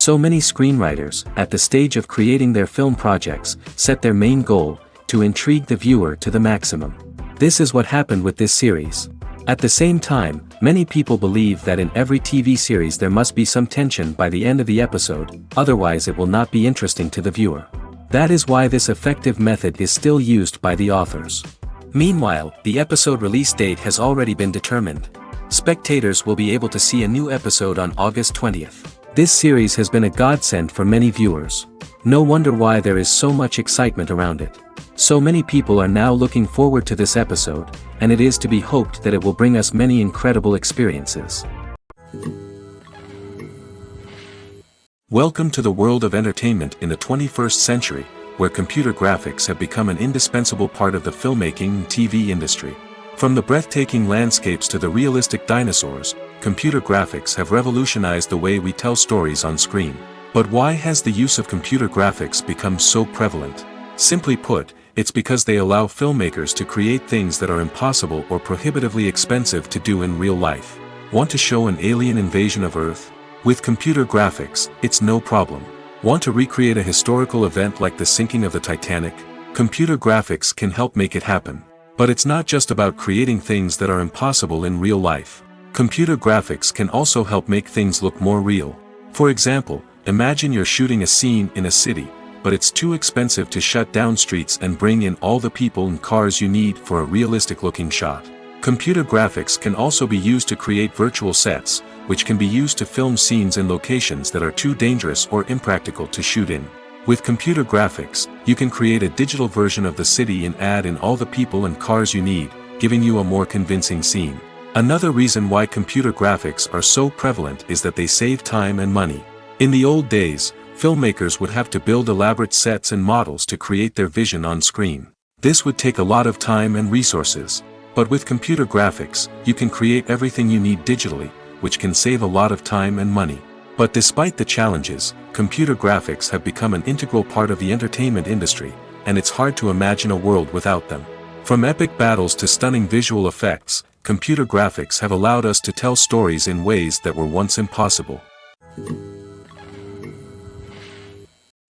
So many screenwriters, at the stage of creating their film projects, set their main goal, to intrigue the viewer to the maximum. This is what happened with this series. At the same time, many people believe that in every TV series there must be some tension by the end of the episode, otherwise it will not be interesting to the viewer. That is why this effective method is still used by the authors. Meanwhile, the episode release date has already been determined. Spectators will be able to see a new episode on August 20th. This series has been a godsend for many viewers. No wonder why there is so much excitement around it. So many people are now looking forward to this episode, and it is to be hoped that it will bring us many incredible experiences. Welcome to the world of entertainment in the 21st century, where computer graphics have become an indispensable part of the filmmaking and TV industry. From the breathtaking landscapes to the realistic dinosaurs, computer graphics have revolutionized the way we tell stories on screen. But why has the use of computer graphics become so prevalent? Simply put, it's because they allow filmmakers to create things that are impossible or prohibitively expensive to do in real life. Want to show an alien invasion of Earth? With computer graphics, it's no problem. Want to recreate a historical event like the sinking of the Titanic? Computer graphics can help make it happen. But it's not just about creating things that are impossible in real life. Computer graphics can also help make things look more real. For example, imagine you're shooting a scene in a city, but it's too expensive to shut down streets and bring in all the people and cars you need for a realistic-looking shot. Computer graphics can also be used to create virtual sets, which can be used to film scenes in locations that are too dangerous or impractical to shoot in. With computer graphics, you can create a digital version of the city and add in all the people and cars you need, giving you a more convincing scene. Another reason why computer graphics are so prevalent is that they save time and money. In the old days, filmmakers would have to build elaborate sets and models to create their vision on screen. This would take a lot of time and resources. But with computer graphics, you can create everything you need digitally, which can save a lot of time and money. But despite the challenges, computer graphics have become an integral part of the entertainment industry, and it's hard to imagine a world without them. From epic battles to stunning visual effects, computer graphics have allowed us to tell stories in ways that were once impossible.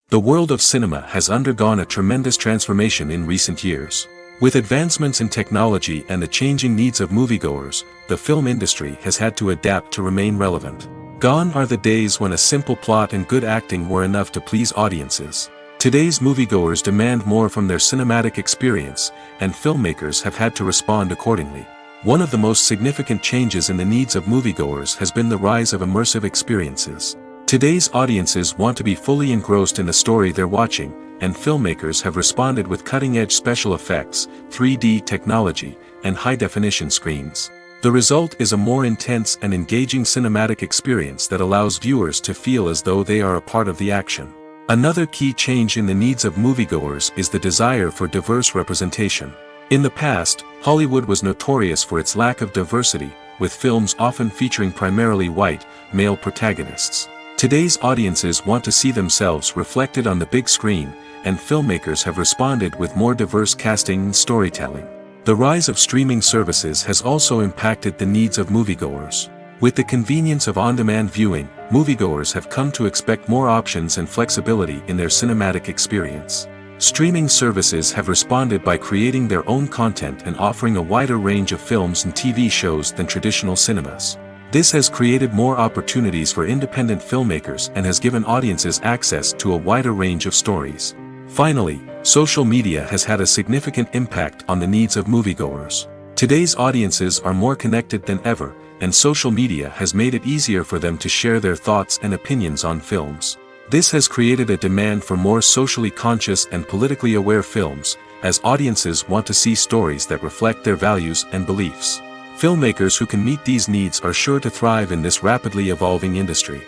The world of cinema has undergone a tremendous transformation in recent years. With advancements in technology and the changing needs of moviegoers, the film industry has had to adapt to remain relevant. Gone are the days when a simple plot and good acting were enough to please audiences. Today's moviegoers demand more from their cinematic experience, and filmmakers have had to respond accordingly. One of the most significant changes in the needs of moviegoers has been the rise of immersive experiences. Today's audiences want to be fully engrossed in the story they're watching, and filmmakers have responded with cutting-edge special effects, 3D technology, and high-definition screens. The result is a more intense and engaging cinematic experience that allows viewers to feel as though they are a part of the action. Another key change in the needs of moviegoers is the desire for diverse representation. In the past, Hollywood was notorious for its lack of diversity, with films often featuring primarily white, male protagonists. Today's audiences want to see themselves reflected on the big screen, and filmmakers have responded with more diverse casting and storytelling. The rise of streaming services has also impacted the needs of moviegoers. With the convenience of on-demand viewing, moviegoers have come to expect more options and flexibility in their cinematic experience. Streaming services have responded by creating their own content and offering a wider range of films and TV shows than traditional cinemas. This has created more opportunities for independent filmmakers and has given audiences access to a wider range of stories. Finally, social media has had a significant impact on the needs of moviegoers. Today's audiences are more connected than ever, and social media has made it easier for them to share their thoughts and opinions on films. This has created a demand for more socially conscious and politically aware films, as audiences want to see stories that reflect their values and beliefs. Filmmakers who can meet these needs are sure to thrive in this rapidly evolving industry.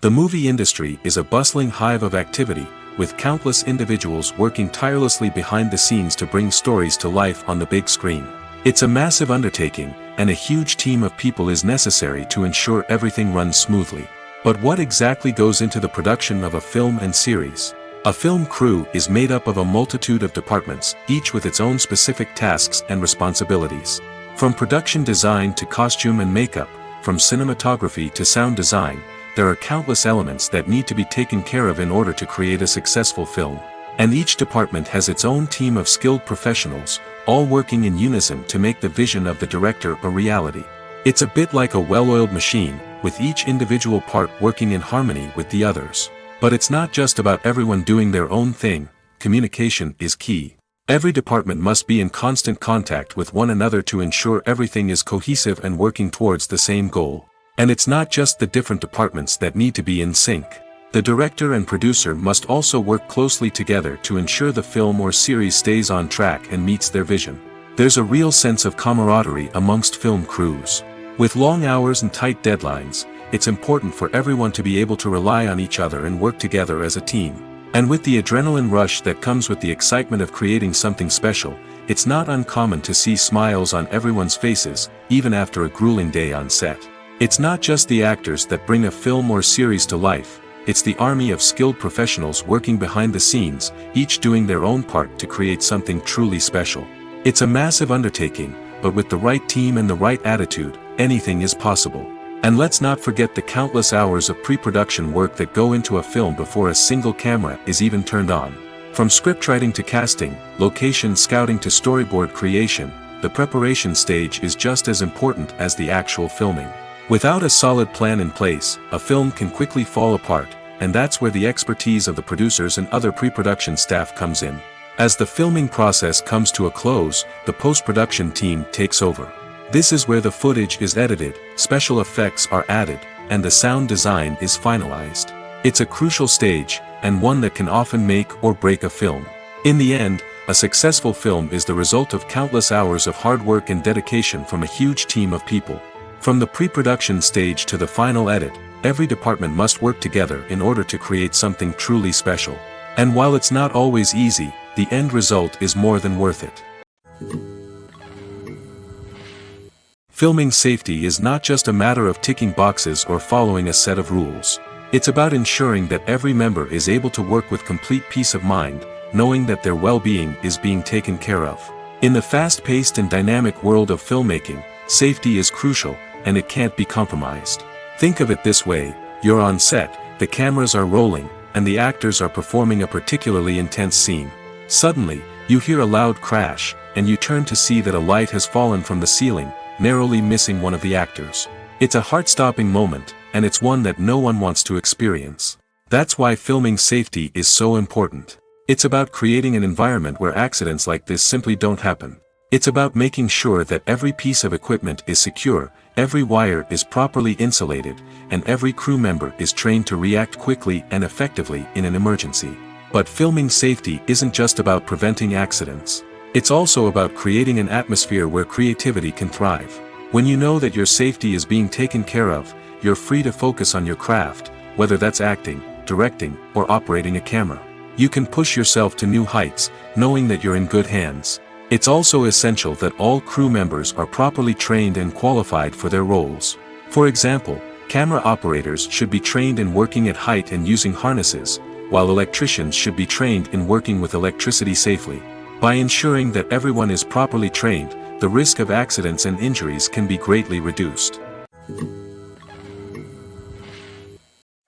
The movie industry is a bustling hive of activity, with countless individuals working tirelessly behind the scenes to bring stories to life on the big screen. It's a massive undertaking, and a huge team of people is necessary to ensure everything runs smoothly. But what exactly goes into the production of a film and series? A film crew is made up of a multitude of departments, each with its own specific tasks and responsibilities. From production design to costume and makeup, from cinematography to sound design, there are countless elements that need to be taken care of in order to create a successful film. And each department has its own team of skilled professionals, all working in unison to make the vision of the director a reality. It's a bit like a well-oiled machine, with each individual part working in harmony with the others. But it's not just about everyone doing their own thing. Communication is key. Every department must be in constant contact with one another to ensure everything is cohesive and working towards the same goal. And it's not just the different departments that need to be in sync. The director and producer must also work closely together to ensure the film or series stays on track and meets their vision. There's a real sense of camaraderie amongst film crews. With long hours and tight deadlines, it's important for everyone to be able to rely on each other and work together as a team. And with the adrenaline rush that comes with the excitement of creating something special, it's not uncommon to see smiles on everyone's faces, even after a grueling day on set. It's not just the actors that bring a film or series to life, it's the army of skilled professionals working behind the scenes, each doing their own part to create something truly special. It's a massive undertaking, but with the right team and the right attitude, anything is possible. And let's not forget the countless hours of pre-production work that go into a film before a single camera is even turned on. From scriptwriting to casting, location scouting to storyboard creation, the preparation stage is just as important as the actual filming. Without a solid plan in place, a film can quickly fall apart, and that's where the expertise of the producers and other pre-production staff comes in. As the filming process comes to a close, the post-production team takes over. This is where the footage is edited, special effects are added, and the sound design is finalized. It's a crucial stage, and one that can often make or break a film. In the end, a successful film is the result of countless hours of hard work and dedication from a huge team of people. From the pre-production stage to the final edit, every department must work together in order to create something truly special. And while it's not always easy, the end result is more than worth it. Filming safety is not just a matter of ticking boxes or following a set of rules. It's about ensuring that every member is able to work with complete peace of mind, knowing that their well-being is being taken care of. In the fast-paced and dynamic world of filmmaking, safety is crucial, and it can't be compromised. Think of it this way: you're on set, the cameras are rolling, and the actors are performing a particularly intense scene. Suddenly, you hear a loud crash, and you turn to see that a light has fallen from the ceiling, narrowly missing one of the actors. It's a heart-stopping moment, and it's one that no one wants to experience. That's why filming safety is so important. It's about creating an environment where accidents like this simply don't happen. It's about making sure that every piece of equipment is secure, every wire is properly insulated, and every crew member is trained to react quickly and effectively in an emergency. But filming safety isn't just about preventing accidents. It's also about creating an atmosphere where creativity can thrive. When you know that your safety is being taken care of, you're free to focus on your craft, whether that's acting, directing, or operating a camera. You can push yourself to new heights, knowing that you're in good hands. It's also essential that all crew members are properly trained and qualified for their roles. For example, camera operators should be trained in working at height and using harnesses, while electricians should be trained in working with electricity safely. By ensuring that everyone is properly trained, the risk of accidents and injuries can be greatly reduced.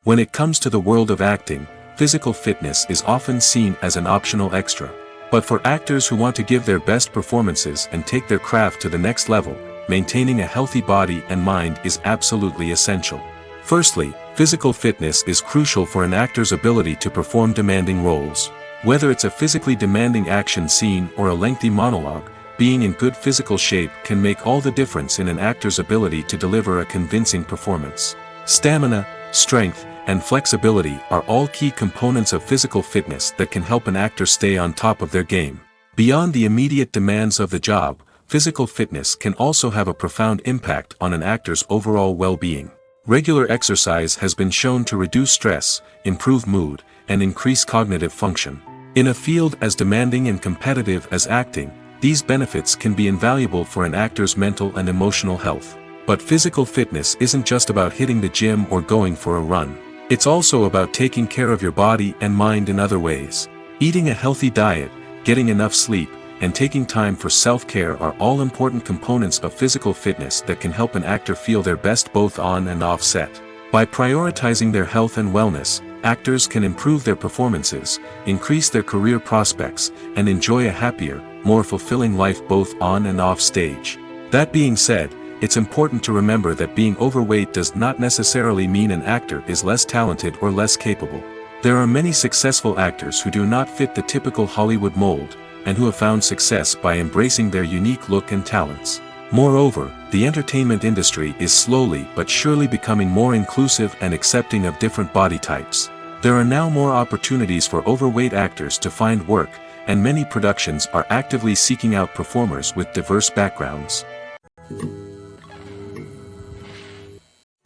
When it comes to the world of acting, physical fitness is often seen as an optional extra. But for actors who want to give their best performances and take their craft to the next level, maintaining a healthy body and mind is absolutely essential. Firstly, physical fitness is crucial for an actor's ability to perform demanding roles. Whether it's a physically demanding action scene or a lengthy monologue, being in good physical shape can make all the difference in an actor's ability to deliver a convincing performance. Stamina, strength, and flexibility are all key components of physical fitness that can help an actor stay on top of their game. Beyond the immediate demands of the job, physical fitness can also have a profound impact on an actor's overall well-being. Regular exercise has been shown to reduce stress, improve mood, and increase cognitive function. In a field as demanding and competitive as acting, these benefits can be invaluable for an actor's mental and emotional health. But physical fitness isn't just about hitting the gym or going for a run. It's also about taking care of your body and mind in other ways. Eating a healthy diet, getting enough sleep, and taking time for self-care are all important components of physical fitness that can help an actor feel their best both on and off set. By prioritizing their health and wellness, actors can improve their performances, increase their career prospects, and enjoy a happier, more fulfilling life both on and off stage. That being said, it's important to remember that being overweight does not necessarily mean an actor is less talented or less capable. There are many successful actors who do not fit the typical Hollywood mold, and who have found success by embracing their unique look and talents. Moreover, the entertainment industry is slowly but surely becoming more inclusive and accepting of different body types. There are now more opportunities for overweight actors to find work, and many productions are actively seeking out performers with diverse backgrounds.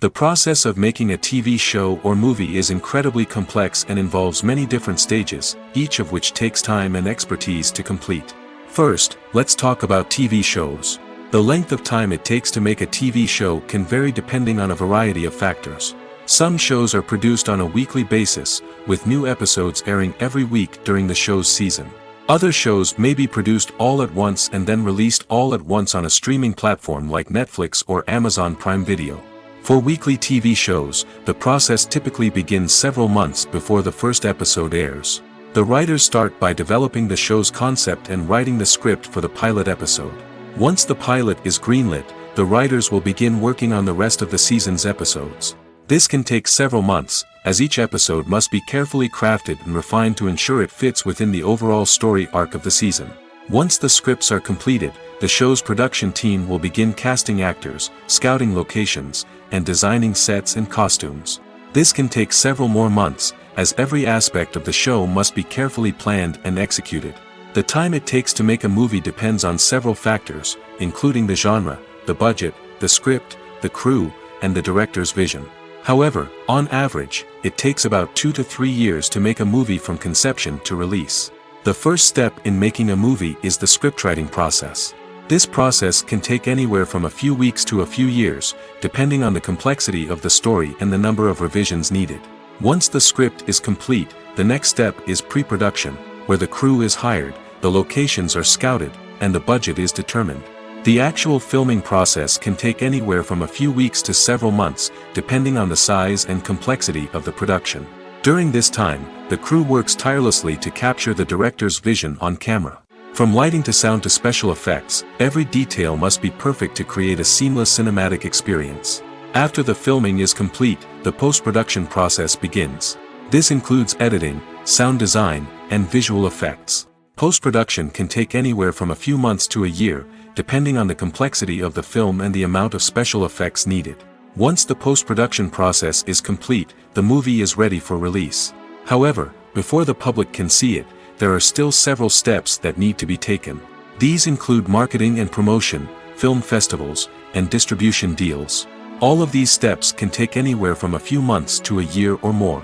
The process of making a TV show or movie is incredibly complex and involves many different stages, each of which takes time and expertise to complete. First, let's talk about TV shows. The length of time it takes to make a TV show can vary depending on a variety of factors. Some shows are produced on a weekly basis, with new episodes airing every week during the show's season. Other shows may be produced all at once and then released all at once on a streaming platform like Netflix or Amazon Prime Video. For weekly TV shows, the process typically begins several months before the first episode airs. The writers start by developing the show's concept and writing the script for the pilot episode. Once the pilot is greenlit, the writers will begin working on the rest of the season's episodes. This can take several months, as each episode must be carefully crafted and refined to ensure it fits within the overall story arc of the season. Once the scripts are completed, the show's production team will begin casting actors, scouting locations, and designing sets and costumes. This can take several more months, as every aspect of the show must be carefully planned and executed. The time it takes to make a movie depends on several factors, including the genre, the budget, the script, the crew, and the director's vision. However, on average, it takes about 2 to 3 years to make a movie from conception to release. The first step in making a movie is the scriptwriting process. This process can take anywhere from a few weeks to a few years, depending on the complexity of the story and the number of revisions needed. Once the script is complete, the next step is pre-production, where the crew is hired, the locations are scouted, and the budget is determined. The actual filming process can take anywhere from a few weeks to several months, depending on the size and complexity of the production. During this time, the crew works tirelessly to capture the director's vision on camera. From lighting to sound to special effects, every detail must be perfect to create a seamless cinematic experience. After the filming is complete, the post-production process begins. This includes editing, sound design, and visual effects. Post-production can take anywhere from a few months to a year, depending on the complexity of the film and the amount of special effects needed. Once the post-production process is complete, the movie is ready for release. However, before the public can see it, there are still several steps that need to be taken. These include marketing and promotion, film festivals, and distribution deals. All of these steps can take anywhere from a few months to a year or more.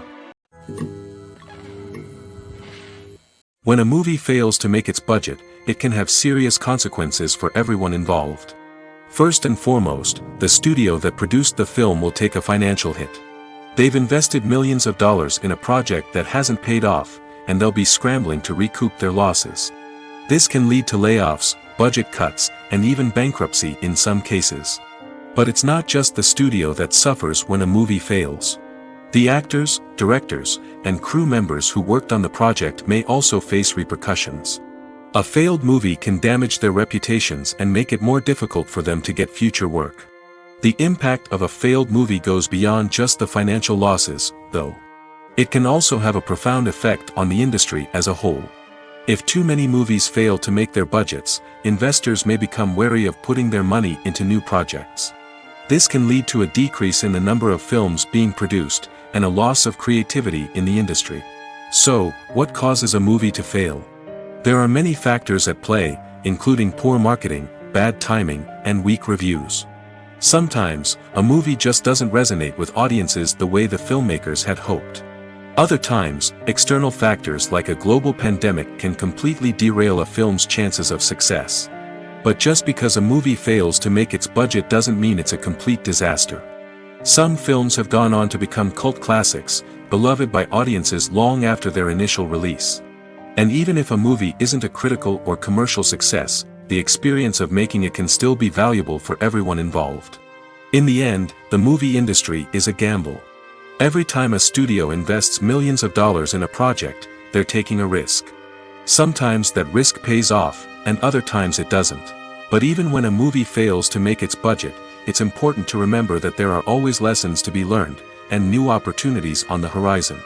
When a movie fails to make its budget, it can have serious consequences for everyone involved. First and foremost, the studio that produced the film will take a financial hit. They've invested millions of dollars in a project that hasn't paid off, and they'll be scrambling to recoup their losses. This can lead to layoffs, budget cuts, and even bankruptcy in some cases. But it's not just the studio that suffers when a movie fails. The actors, directors, and crew members who worked on the project may also face repercussions. A failed movie can damage their reputations and make it more difficult for them to get future work. The impact of a failed movie goes beyond just the financial losses, though. It can also have a profound effect on the industry as a whole. If too many movies fail to make their budgets, investors may become wary of putting their money into new projects. This can lead to a decrease in the number of films being produced, and a loss of creativity in the industry. So, what causes a movie to fail? There are many factors at play, including poor marketing, bad timing, and weak reviews. Sometimes, a movie just doesn't resonate with audiences the way the filmmakers had hoped. Other times, external factors like a global pandemic can completely derail a film's chances of success. But just because a movie fails to make its budget doesn't mean it's a complete disaster. Some films have gone on to become cult classics, beloved by audiences long after their initial release. And even if a movie isn't a critical or commercial success, the experience of making it can still be valuable for everyone involved. In the end, the movie industry is a gamble. Every time a studio invests millions of dollars in a project, they're taking a risk. Sometimes that risk pays off, and other times it doesn't. But even when a movie fails to make its budget, it's important to remember that there are always lessons to be learned, and new opportunities on the horizon.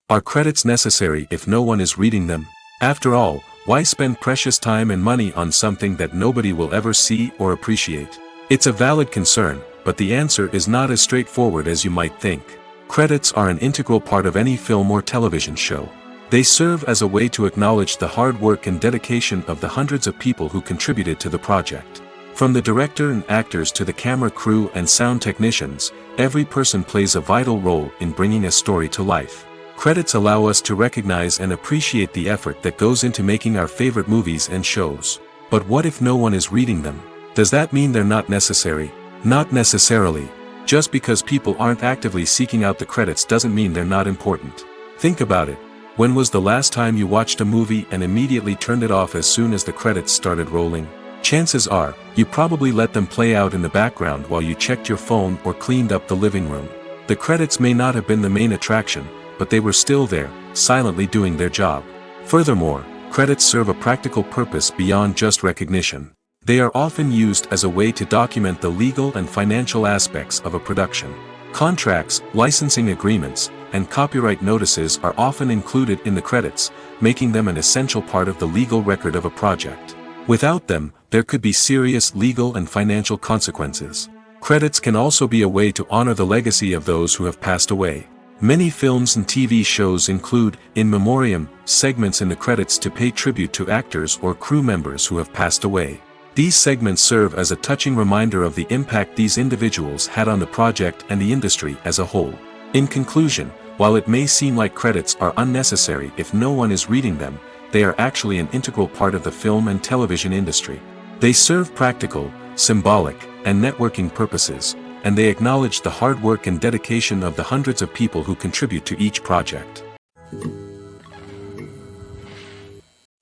Are credits necessary if no one is reading them? After all, why spend precious time and money on something that nobody will ever see or appreciate? It's a valid concern, but the answer is not as straightforward as you might think. Credits are an integral part of any film or television show. They serve as a way to acknowledge the hard work and dedication of the hundreds of people who contributed to the project. From the director and actors to the camera crew and sound technicians, every person plays a vital role in bringing a story to life. Credits allow us to recognize and appreciate the effort that goes into making our favorite movies and shows. But what if no one is reading them? Does that mean they're not necessary? Not necessarily. Just because people aren't actively seeking out the credits doesn't mean they're not important. Think about it. When was the last time you watched a movie and immediately turned it off as soon as the credits started rolling? Chances are, you probably let them play out in the background while you checked your phone or cleaned up the living room. The credits may not have been the main attraction, but they were still there, silently doing their job. Furthermore, credits serve a practical purpose beyond just recognition. They are often used as a way to document the legal and financial aspects of a production. Contracts, licensing agreements, and copyright notices are often included in the credits, making them an essential part of the legal record of a project. Without them, there could be serious legal and financial consequences. Credits can also be a way to honor the legacy of those who have passed away. Many films and TV shows include, in memoriam, segments in the credits to pay tribute to actors or crew members who have passed away. These segments serve as a touching reminder of the impact these individuals had on the project and the industry as a whole. In conclusion, while it may seem like credits are unnecessary if no one is reading them, they are actually an integral part of the film and television industry. They serve practical, symbolic, and networking purposes, and they acknowledge the hard work and dedication of the hundreds of people who contribute to each project.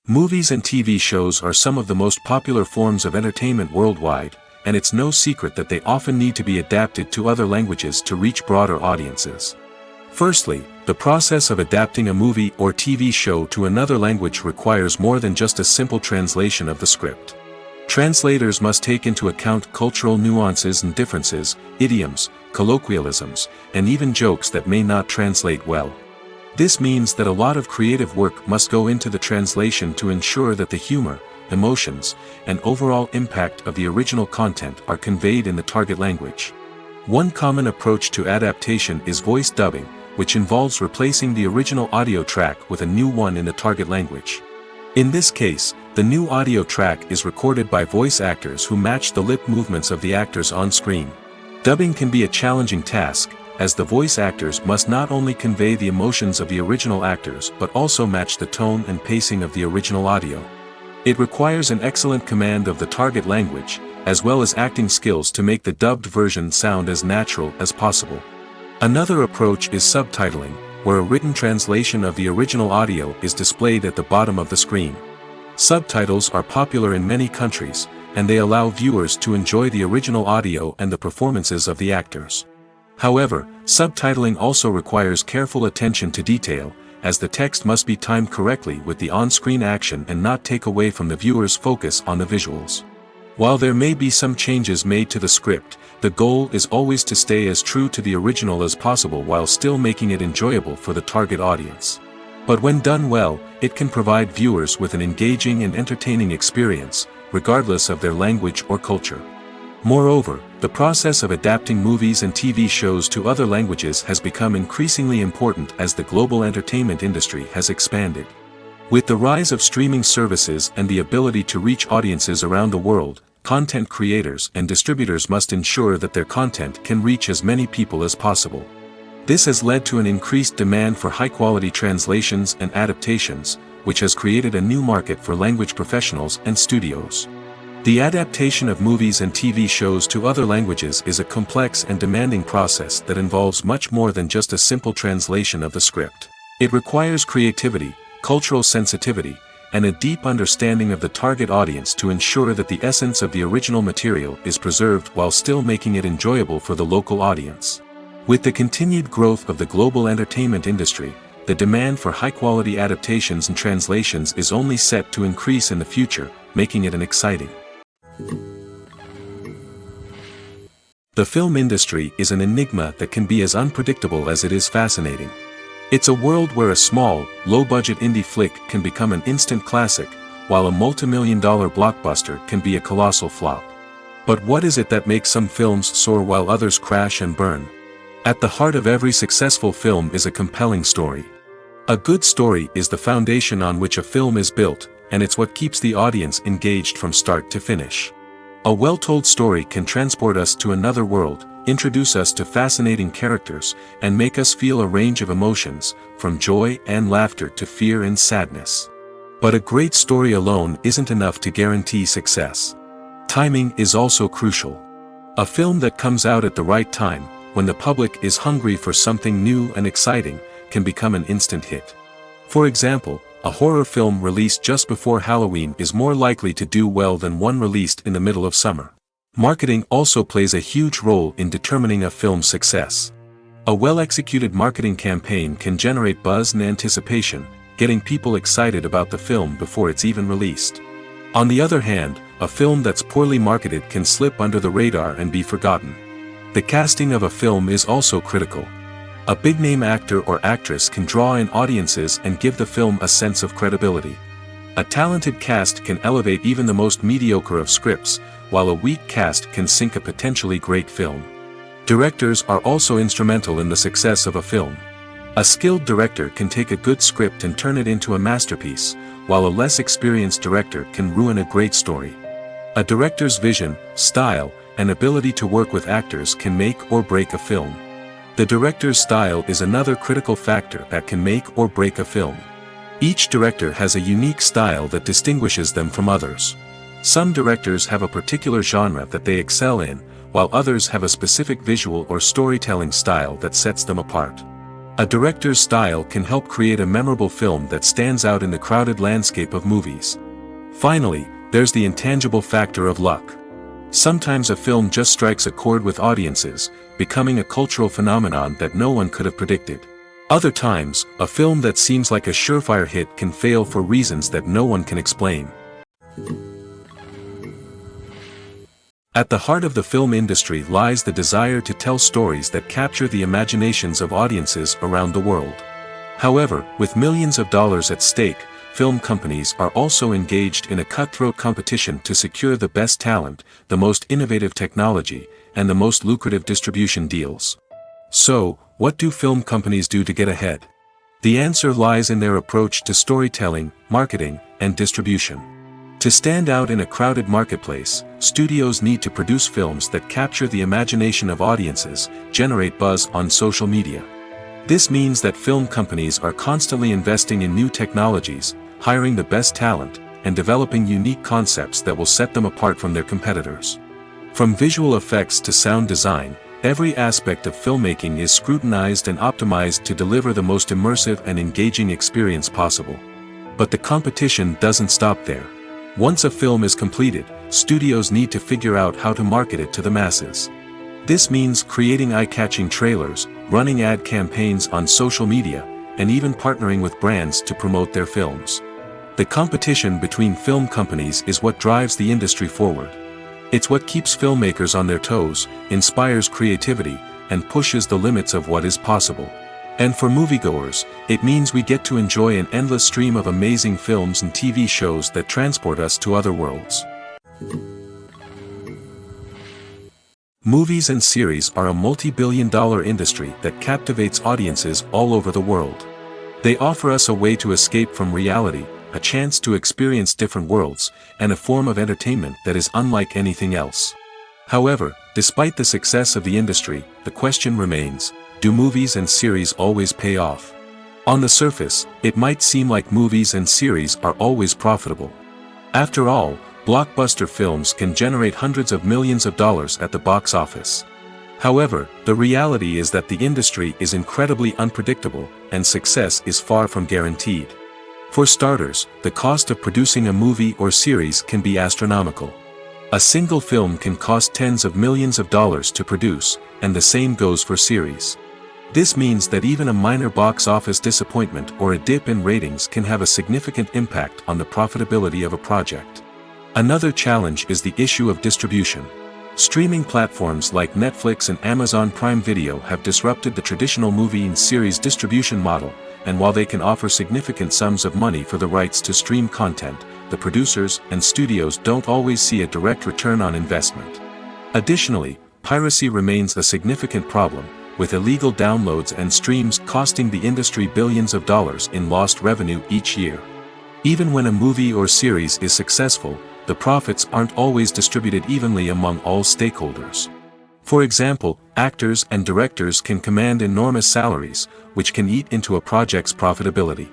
Movies and TV shows are some of the most popular forms of entertainment worldwide, and it's no secret that they often need to be adapted to other languages to reach broader audiences. Firstly, the process of adapting a movie or TV show to another language requires more than just a simple translation of the script. Translators must take into account cultural nuances and differences, idioms, colloquialisms, and even jokes that may not translate well. This means that a lot of creative work must go into the translation to ensure that the humor, emotions, and overall impact of the original content are conveyed in the target language. One common approach to adaptation is voice dubbing, which involves replacing the original audio track with a new one in the target language. In this case, the new audio track is recorded by voice actors who match the lip movements of the actors on screen. Dubbing can be a challenging task, as the voice actors must not only convey the emotions of the original actors but also match the tone and pacing of the original audio. It requires an excellent command of the target language, as well as acting skills to make the dubbed version sound as natural as possible. Another approach is subtitling, where a written translation of the original audio is displayed at the bottom of the screen. Subtitles are popular in many countries, and they allow viewers to enjoy the original audio and the performances of the actors. However, subtitling also requires careful attention to detail, as the text must be timed correctly with the on-screen action and not take away from the viewer's focus on the visuals. While there may be some changes made to the script, the goal is always to stay as true to the original as possible while still making it enjoyable for the target audience. But when done well, it can provide viewers with an engaging and entertaining experience, regardless of their language or culture. Moreover, the process of adapting movies and TV shows to other languages has become increasingly important as the global entertainment industry has expanded. With the rise of streaming services and the ability to reach audiences around the world, content creators and distributors must ensure that their content can reach as many people as possible. This has led to an increased demand for high-quality translations and adaptations, which has created a new market for language professionals and studios. The adaptation of movies and TV shows to other languages is a complex and demanding process that involves much more than just a simple translation of the script. It requires creativity, cultural sensitivity, and a deep understanding of the target audience to ensure that the essence of the original material is preserved while still making it enjoyable for the local audience. With the continued growth of the global entertainment industry, the demand for high-quality adaptations and translations is only set to increase in the future, making it an exciting. The film industry is an enigma that can be as unpredictable as it is fascinating. It's a world where a small, low-budget indie flick can become an instant classic, while a multi-million-dollar blockbuster can be a colossal flop. But what is it that makes some films soar while others crash and burn? At the heart of every successful film is a compelling story. A good story is the foundation on which a film is built, and it's what keeps the audience engaged from start to finish. A well-told story can transport us to another world, introduce us to fascinating characters, and make us feel a range of emotions, from joy and laughter to fear and sadness. But a great story alone isn't enough to guarantee success. Timing is also crucial. A film that comes out at the right time, when the public is hungry for something new and exciting, can become an instant hit. For example, a horror film released just before Halloween is more likely to do well than one released in the middle of summer. Marketing also plays a huge role in determining a film's success. A well-executed marketing campaign can generate buzz and anticipation, getting people excited about the film before it's even released. On the other hand, a film that's poorly marketed can slip under the radar and be forgotten. The casting of a film is also critical. A big-name actor or actress can draw in audiences and give the film a sense of credibility. A talented cast can elevate even the most mediocre of scripts, while a weak cast can sink a potentially great film. Directors are also instrumental in the success of a film. A skilled director can take a good script and turn it into a masterpiece, while a less experienced director can ruin a great story. A director's vision, style, and ability to work with actors can make or break a film. The director's style is another critical factor that can make or break a film. Each director has a unique style that distinguishes them from others. Some directors have a particular genre that they excel in, while others have a specific visual or storytelling style that sets them apart. A director's style can help create a memorable film that stands out in the crowded landscape of movies. Finally, there's the intangible factor of luck. Sometimes a film just strikes a chord with audiences, becoming a cultural phenomenon that no one could have predicted. Other times, a film that seems like a surefire hit can fail for reasons that no one can explain. At the heart of the film industry lies the desire to tell stories that capture the imaginations of audiences around the world. However, with millions of dollars at stake, film companies are also engaged in a cutthroat competition to secure the best talent, the most innovative technology, and the most lucrative distribution deals. So, what do film companies do to get ahead? The answer lies in their approach to storytelling, marketing, and distribution. To stand out in a crowded marketplace, studios need to produce films that capture the imagination of audiences, generate buzz on social media. This means that film companies are constantly investing in new technologies, hiring the best talent, and developing unique concepts that will set them apart from their competitors. From visual effects to sound design, every aspect of filmmaking is scrutinized and optimized to deliver the most immersive and engaging experience possible. But the competition doesn't stop there. Once a film is completed, studios need to figure out how to market it to the masses. This means creating eye-catching trailers, running ad campaigns on social media, and even partnering with brands to promote their films. The competition between film companies is what drives the industry forward. It's what keeps filmmakers on their toes, inspires creativity, and pushes the limits of what is possible. And for moviegoers, it means we get to enjoy an endless stream of amazing films and TV shows that transport us to other worlds. Movies and series are a multi-billion-dollar industry that captivates audiences all over the world. They offer us a way to escape from reality, a chance to experience different worlds, and a form of entertainment that is unlike anything else. However, despite the success of the industry, the question remains, do movies and series always pay off? On the surface, it might seem like movies and series are always profitable. After all, blockbuster films can generate hundreds of millions of dollars at the box office. However, the reality is that the industry is incredibly unpredictable, and success is far from guaranteed. For starters, the cost of producing a movie or series can be astronomical. A single film can cost tens of millions of dollars to produce, and the same goes for series. This means that even a minor box office disappointment or a dip in ratings can have a significant impact on the profitability of a project. Another challenge is the issue of distribution. Streaming platforms like Netflix and Amazon Prime Video have disrupted the traditional movie and series distribution model, and while they can offer significant sums of money for the rights to stream content, the producers and studios don't always see a direct return on investment. Additionally, piracy remains a significant problem, with illegal downloads and streams costing the industry billions of dollars in lost revenue each year. Even when a movie or series is successful, the profits aren't always distributed evenly among all stakeholders. For example, actors and directors can command enormous salaries, which can eat into a project's profitability.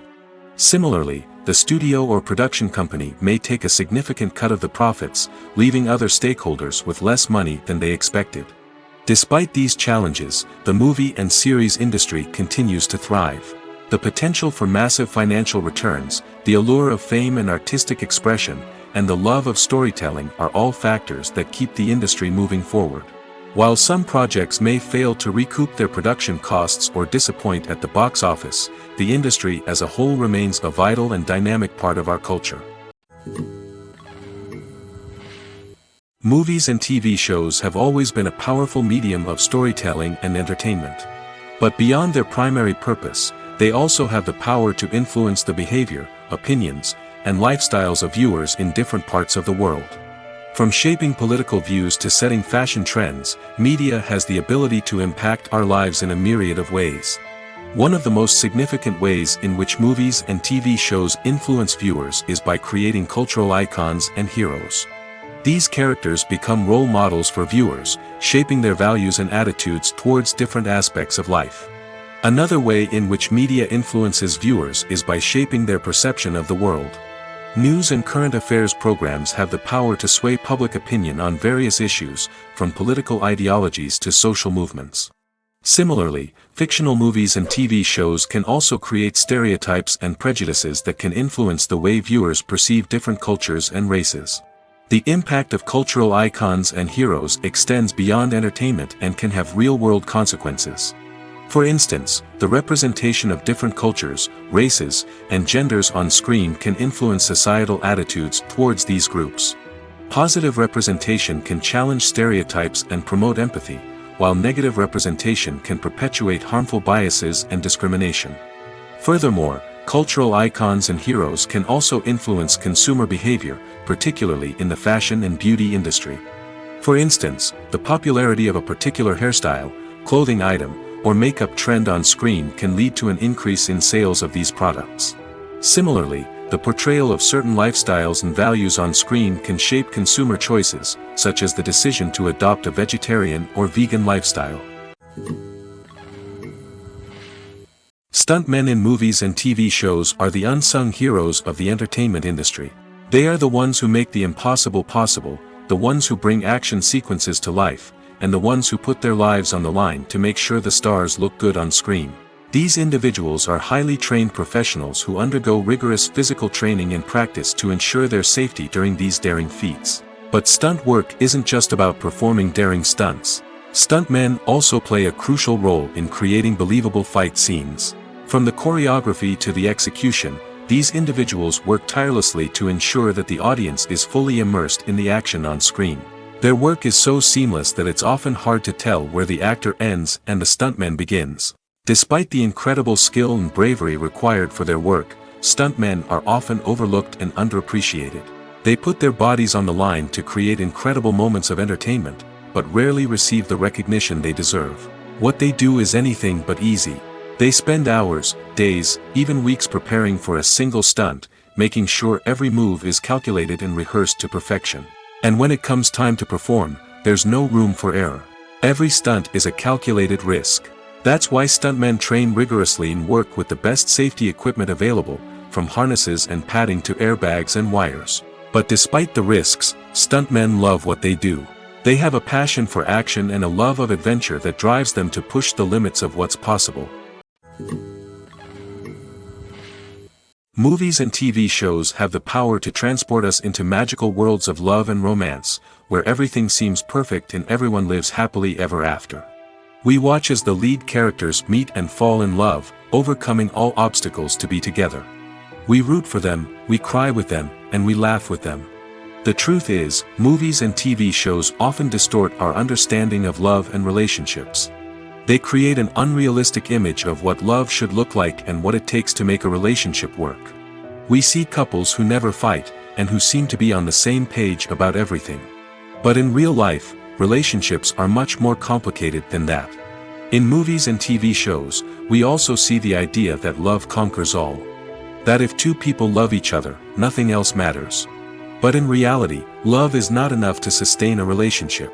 Similarly, the studio or production company may take a significant cut of the profits, leaving other stakeholders with less money than they expected. Despite these challenges, the movie and series industry continues to thrive. The potential for massive financial returns, the allure of fame and artistic expression, and the love of storytelling are all factors that keep the industry moving forward. While some projects may fail to recoup their production costs or disappoint at the box office, the industry as a whole remains a vital and dynamic part of our culture. Movies and TV shows have always been a powerful medium of storytelling and entertainment. But beyond their primary purpose, they also have the power to influence the behavior, opinions, and lifestyles of viewers in different parts of the world. From shaping political views to setting fashion trends, media has the ability to impact our lives in a myriad of ways. One of the most significant ways in which movies and TV shows influence viewers is by creating cultural icons and heroes. These characters become role models for viewers, shaping their values and attitudes towards different aspects of life. Another way in which media influences viewers is by shaping their perception of the world. News and current affairs programs have the power to sway public opinion on various issues, from political ideologies to social movements. Similarly, fictional movies and TV shows can also create stereotypes and prejudices that can influence the way viewers perceive different cultures and races. The impact of cultural icons and heroes extends beyond entertainment and can have real-world consequences. For instance, the representation of different cultures, races, and genders on screen can influence societal attitudes towards these groups. Positive representation can challenge stereotypes and promote empathy, while negative representation can perpetuate harmful biases and discrimination. Furthermore, cultural icons and heroes can also influence consumer behavior, particularly in the fashion and beauty industry. For instance, the popularity of a particular hairstyle, clothing item, or makeup trend on screen can lead to an increase in sales of these products. Similarly, the portrayal of certain lifestyles and values on screen can shape consumer choices, such as the decision to adopt a vegetarian or vegan lifestyle. Stuntmen in movies and TV shows are the unsung heroes of the entertainment industry. They are the ones who make the impossible possible, the ones who bring action sequences to life, and the ones who put their lives on the line to make sure the stars look good on screen. These individuals are highly trained professionals who undergo rigorous physical training and practice to ensure their safety during these daring feats. But stunt work isn't just about performing daring stunts. Stuntmen also play a crucial role in creating believable fight scenes. From the choreography to the execution, these individuals work tirelessly to ensure that the audience is fully immersed in the action on screen. Their work is so seamless that it's often hard to tell where the actor ends and the stuntman begins. Despite the incredible skill and bravery required for their work, stuntmen are often overlooked and underappreciated. They put their bodies on the line to create incredible moments of entertainment, but rarely receive the recognition they deserve. What they do is anything but easy. They spend hours, days, even weeks preparing for a single stunt, making sure every move is calculated and rehearsed to perfection. And when it comes time to perform, there's no room for error. Every stunt is a calculated risk. That's why stuntmen train rigorously and work with the best safety equipment available, from harnesses and padding to airbags and wires. But despite the risks, stuntmen love what they do. They have a passion for action and a love of adventure that drives them to push the limits of what's possible. Movies and TV shows have the power to transport us into magical worlds of love and romance, where everything seems perfect and everyone lives happily ever after. We watch as the lead characters meet and fall in love, overcoming all obstacles to be together. We root for them, we cry with them, and we laugh with them. The truth is, movies and TV shows often distort our understanding of love and relationships. They create an unrealistic image of what love should look like and what it takes to make a relationship work. We see couples who never fight, and who seem to be on the same page about everything. But in real life, relationships are much more complicated than that. In movies and TV shows, we also see the idea that love conquers all. That if two people love each other, nothing else matters. But in reality, love is not enough to sustain a relationship.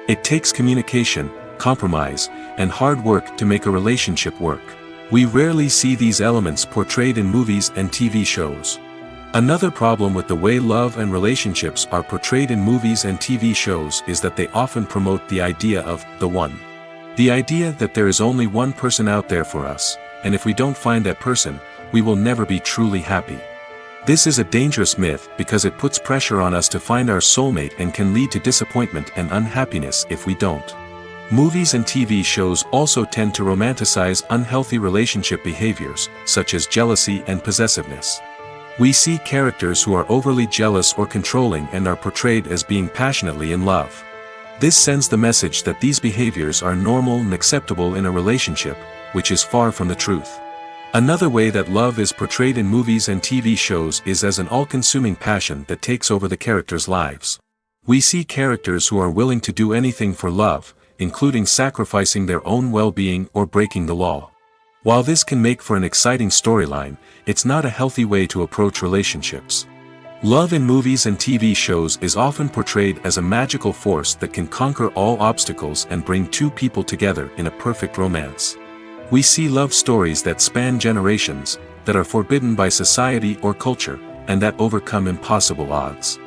It takes communication, compromise, and hard work to make a relationship work. We rarely see these elements portrayed in movies and TV shows. Another problem with the way love and relationships are portrayed in movies and TV shows is that they often promote the idea of the one. The idea that there is only one person out there for us, and if we don't find that person, we will never be truly happy. This is a dangerous myth because it puts pressure on us to find our soulmate and can lead to disappointment and unhappiness if we don't. Movies and TV shows also tend to romanticize unhealthy relationship behaviors, such as jealousy and possessiveness. We see characters who are overly jealous or controlling and are portrayed as being passionately in love. This sends the message that these behaviors are normal and acceptable in a relationship, which is far from the truth. Another way that love is portrayed in movies and TV shows is as an all-consuming passion that takes over the characters' lives. We see characters who are willing to do anything for love, including sacrificing their own well-being or breaking the law. While this can make for an exciting storyline, it's not a healthy way to approach relationships. Love in movies and TV shows is often portrayed as a magical force that can conquer all obstacles and bring two people together in a perfect romance. We see love stories that span generations, that are forbidden by society or culture, and that overcome impossible odds.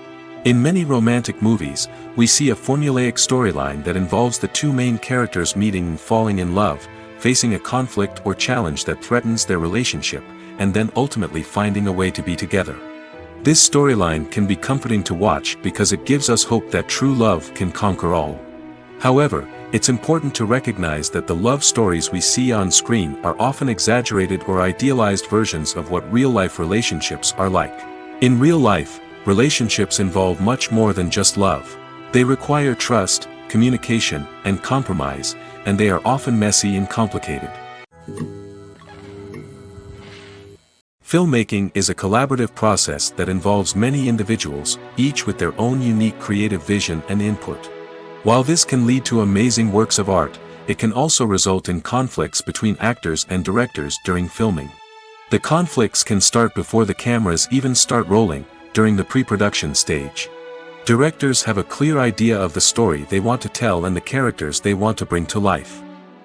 In many romantic movies, we see a formulaic storyline that involves the two main characters meeting and falling in love, facing a conflict or challenge that threatens their relationship, and then ultimately finding a way to be together. This storyline can be comforting to watch because it gives us hope that true love can conquer all. However, it's important to recognize that the love stories we see on screen are often exaggerated or idealized versions of what real-life relationships are like. In real life, relationships involve much more than just love. They require trust, communication, and compromise, and they are often messy and complicated. Filmmaking is a collaborative process that involves many individuals, each with their own unique creative vision and input. While this can lead to amazing works of art, it can also result in conflicts between actors and directors during filming. The conflicts can start before the cameras even start rolling, during the pre-production stage. Directors have a clear idea of the story they want to tell and the characters they want to bring to life.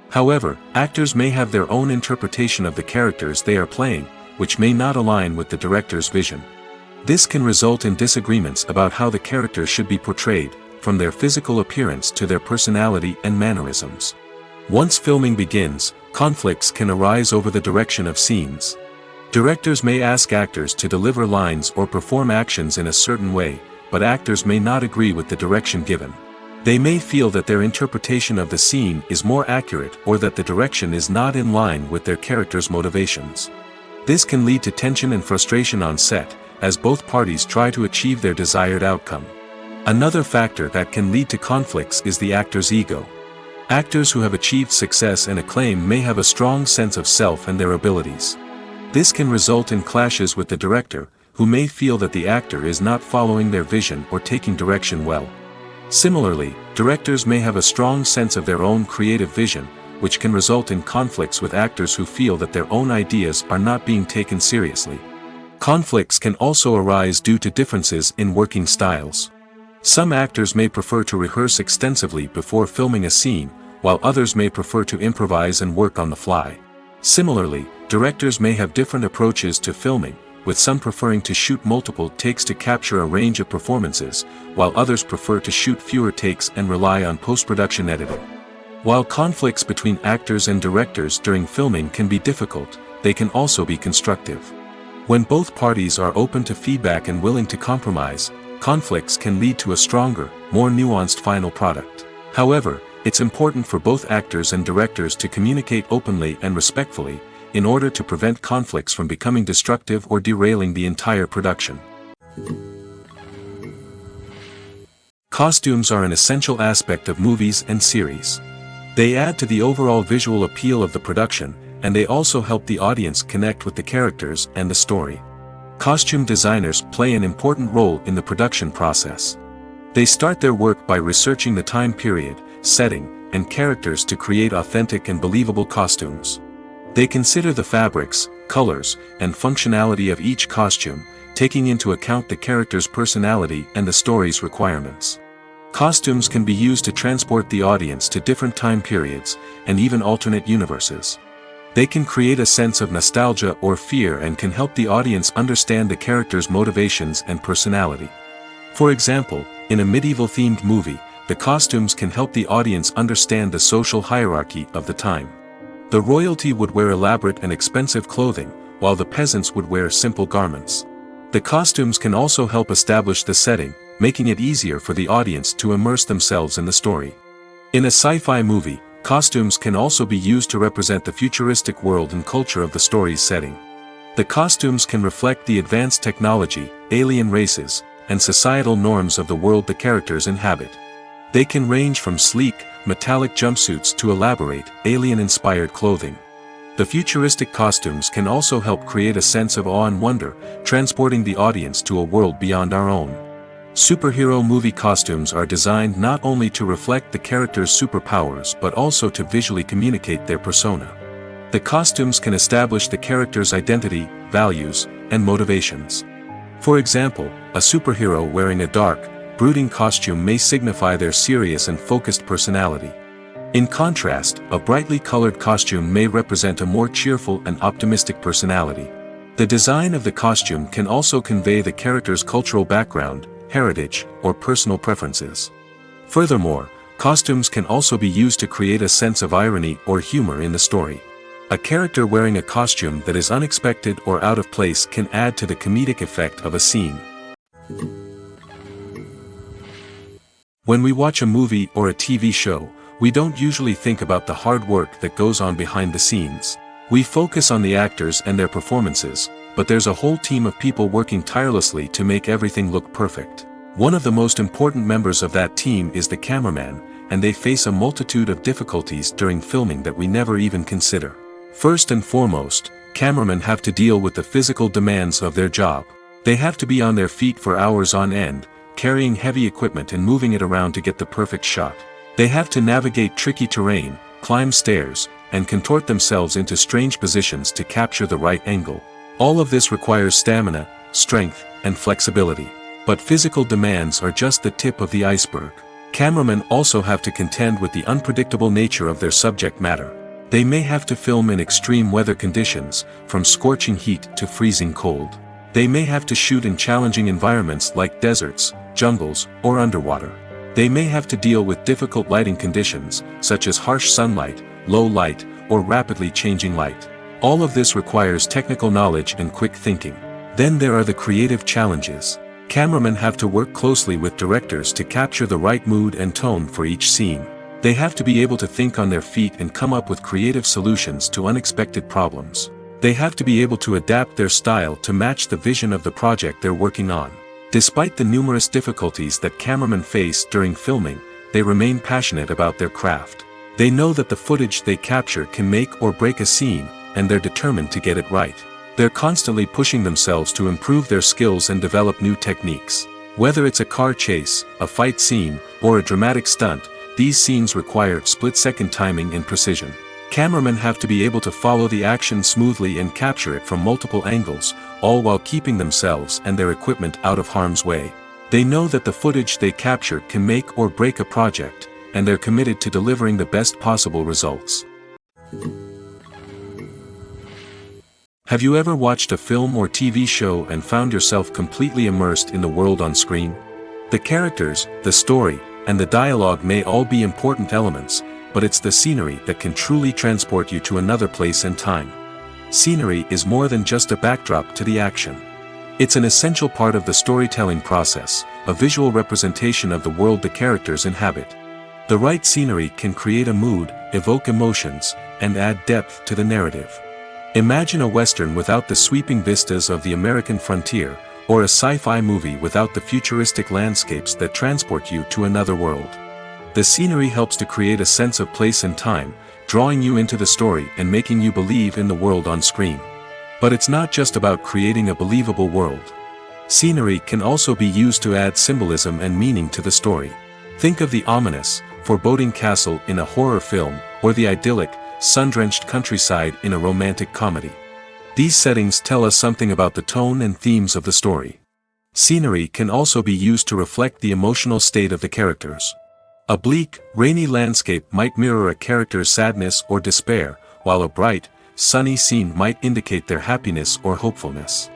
However, actors may have their own interpretation of the characters they are playing, which may not align with the director's vision. This can result in disagreements about how the characters should be portrayed, from their physical appearance to their personality and mannerisms. Once filming begins, conflicts can arise over the direction of scenes. Directors may ask actors to deliver lines or perform actions in a certain way, but actors may not agree with the direction given. They may feel that their interpretation of the scene is more accurate or that the direction is not in line with their character's motivations. This can lead to tension and frustration on set, as both parties try to achieve their desired outcome. Another factor that can lead to conflicts is the actor's ego. Actors who have achieved success and acclaim may have a strong sense of self and their abilities. This can result in clashes with the director, who may feel that the actor is not following their vision or taking direction well. Similarly, directors may have a strong sense of their own creative vision, which can result in conflicts with actors who feel that their own ideas are not being taken seriously. Conflicts can also arise due to differences in working styles. Some actors may prefer to rehearse extensively before filming a scene, while others may prefer to improvise and work on the fly. Similarly, directors may have different approaches to filming, with some preferring to shoot multiple takes to capture a range of performances, while others prefer to shoot fewer takes and rely on post-production editing. While conflicts between actors and directors during filming can be difficult, they can also be constructive. When both parties are open to feedback and willing to compromise, conflicts can lead to a stronger, more nuanced final product. However, it's important for both actors and directors to communicate openly and respectfully, in order to prevent conflicts from becoming destructive or derailing the entire production. Costumes are an essential aspect of movies and series. They add to the overall visual appeal of the production, and they also help the audience connect with the characters and the story. Costume designers play an important role in the production process. They start their work by researching the time period, setting, and characters to create authentic and believable costumes. They consider the fabrics, colors, and functionality of each costume, taking into account the character's personality and the story's requirements. Costumes can be used to transport the audience to different time periods, and even alternate universes. They can create a sense of nostalgia or fear and can help the audience understand the character's motivations and personality. For example, in a medieval-themed movie, the costumes can help the audience understand the social hierarchy of the time. The royalty would wear elaborate and expensive clothing, while the peasants would wear simple garments. The costumes can also help establish the setting, making it easier for the audience to immerse themselves in the story. In a sci-fi movie, costumes can also be used to represent the futuristic world and culture of the story's setting. The costumes can reflect the advanced technology, alien races, and societal norms of the world the characters inhabit. They can range from sleek, metallic jumpsuits to elaborate, alien-inspired clothing. The futuristic costumes can also help create a sense of awe and wonder, transporting the audience to a world beyond our own. Superhero movie costumes are designed not only to reflect the character's superpowers but also to visually communicate their persona. The costumes can establish the character's identity, values, and motivations. For example, a superhero wearing a dark, brooding costume may signify their serious and focused personality. In contrast, a brightly colored costume may represent a more cheerful and optimistic personality. The design of the costume can also convey the character's cultural background, heritage, or personal preferences. Furthermore, costumes can also be used to create a sense of irony or humor in the story. A character wearing a costume that is unexpected or out of place can add to the comedic effect of a scene. When we watch a movie or a TV show, we don't usually think about the hard work that goes on behind the scenes. We focus on the actors and their performances, but there's a whole team of people working tirelessly to make everything look perfect. One of the most important members of that team is the cameraman, and they face a multitude of difficulties during filming that we never even consider. First and foremost, cameramen have to deal with the physical demands of their job. They have to be on their feet for hours on end, carrying heavy equipment and moving it around to get the perfect shot. They have to navigate tricky terrain, climb stairs, and contort themselves into strange positions to capture the right angle. All of this requires stamina, strength, and flexibility. But physical demands are just the tip of the iceberg. Cameramen also have to contend with the unpredictable nature of their subject matter. They may have to film in extreme weather conditions, from scorching heat to freezing cold. They may have to shoot in challenging environments like deserts, jungles, or underwater. They may have to deal with difficult lighting conditions, such as harsh sunlight, low light, or rapidly changing light. All of this requires technical knowledge and quick thinking. Then there are the creative challenges. Cameramen have to work closely with directors to capture the right mood and tone for each scene. They have to be able to think on their feet and come up with creative solutions to unexpected problems. They have to be able to adapt their style to match the vision of the project they're working on. Despite the numerous difficulties that cameramen face during filming, they remain passionate about their craft. They know that the footage they capture can make or break a scene, and they're determined to get it right. They're constantly pushing themselves to improve their skills and develop new techniques. Whether it's a car chase, a fight scene, or a dramatic stunt, these scenes require split-second timing and precision. Cameramen have to be able to follow the action smoothly and capture it from multiple angles, all while keeping themselves and their equipment out of harm's way. They know that the footage they capture can make or break a project, and they're committed to delivering the best possible results. Have you ever watched a film or TV show and found yourself completely immersed in the world on screen? The characters, the story, and the dialogue may all be important elements, but it's the scenery that can truly transport you to another place and time. Scenery is more than just a backdrop to the action. It's an essential part of the storytelling process, a visual representation of the world the characters inhabit. The right scenery can create a mood, evoke emotions, and add depth to the narrative. Imagine a Western without the sweeping vistas of the American frontier, or a sci-fi movie without the futuristic landscapes that transport you to another world. The scenery helps to create a sense of place and time, drawing you into the story and making you believe in the world on screen. But it's not just about creating a believable world. Scenery can also be used to add symbolism and meaning to the story. Think of the ominous, foreboding castle in a horror film, or the idyllic, sun-drenched countryside in a romantic comedy. These settings tell us something about the tone and themes of the story. Scenery can also be used to reflect the emotional state of the characters. A bleak, rainy landscape might mirror a character's sadness or despair, while a bright, sunny scene might indicate their happiness or hopefulness.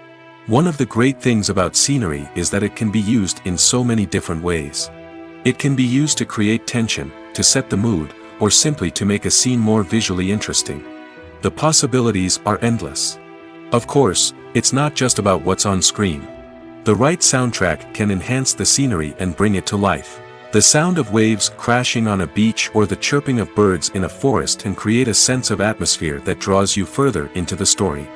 One of the great things about scenery is that it can be used in so many different ways. It can be used to create tension, to set the mood, or simply to make a scene more visually interesting. The possibilities are endless. Of course, it's not just about what's on screen. The right soundtrack can enhance the scenery and bring it to life. The sound of waves crashing on a beach or the chirping of birds in a forest can create a sense of atmosphere that draws you further into the story.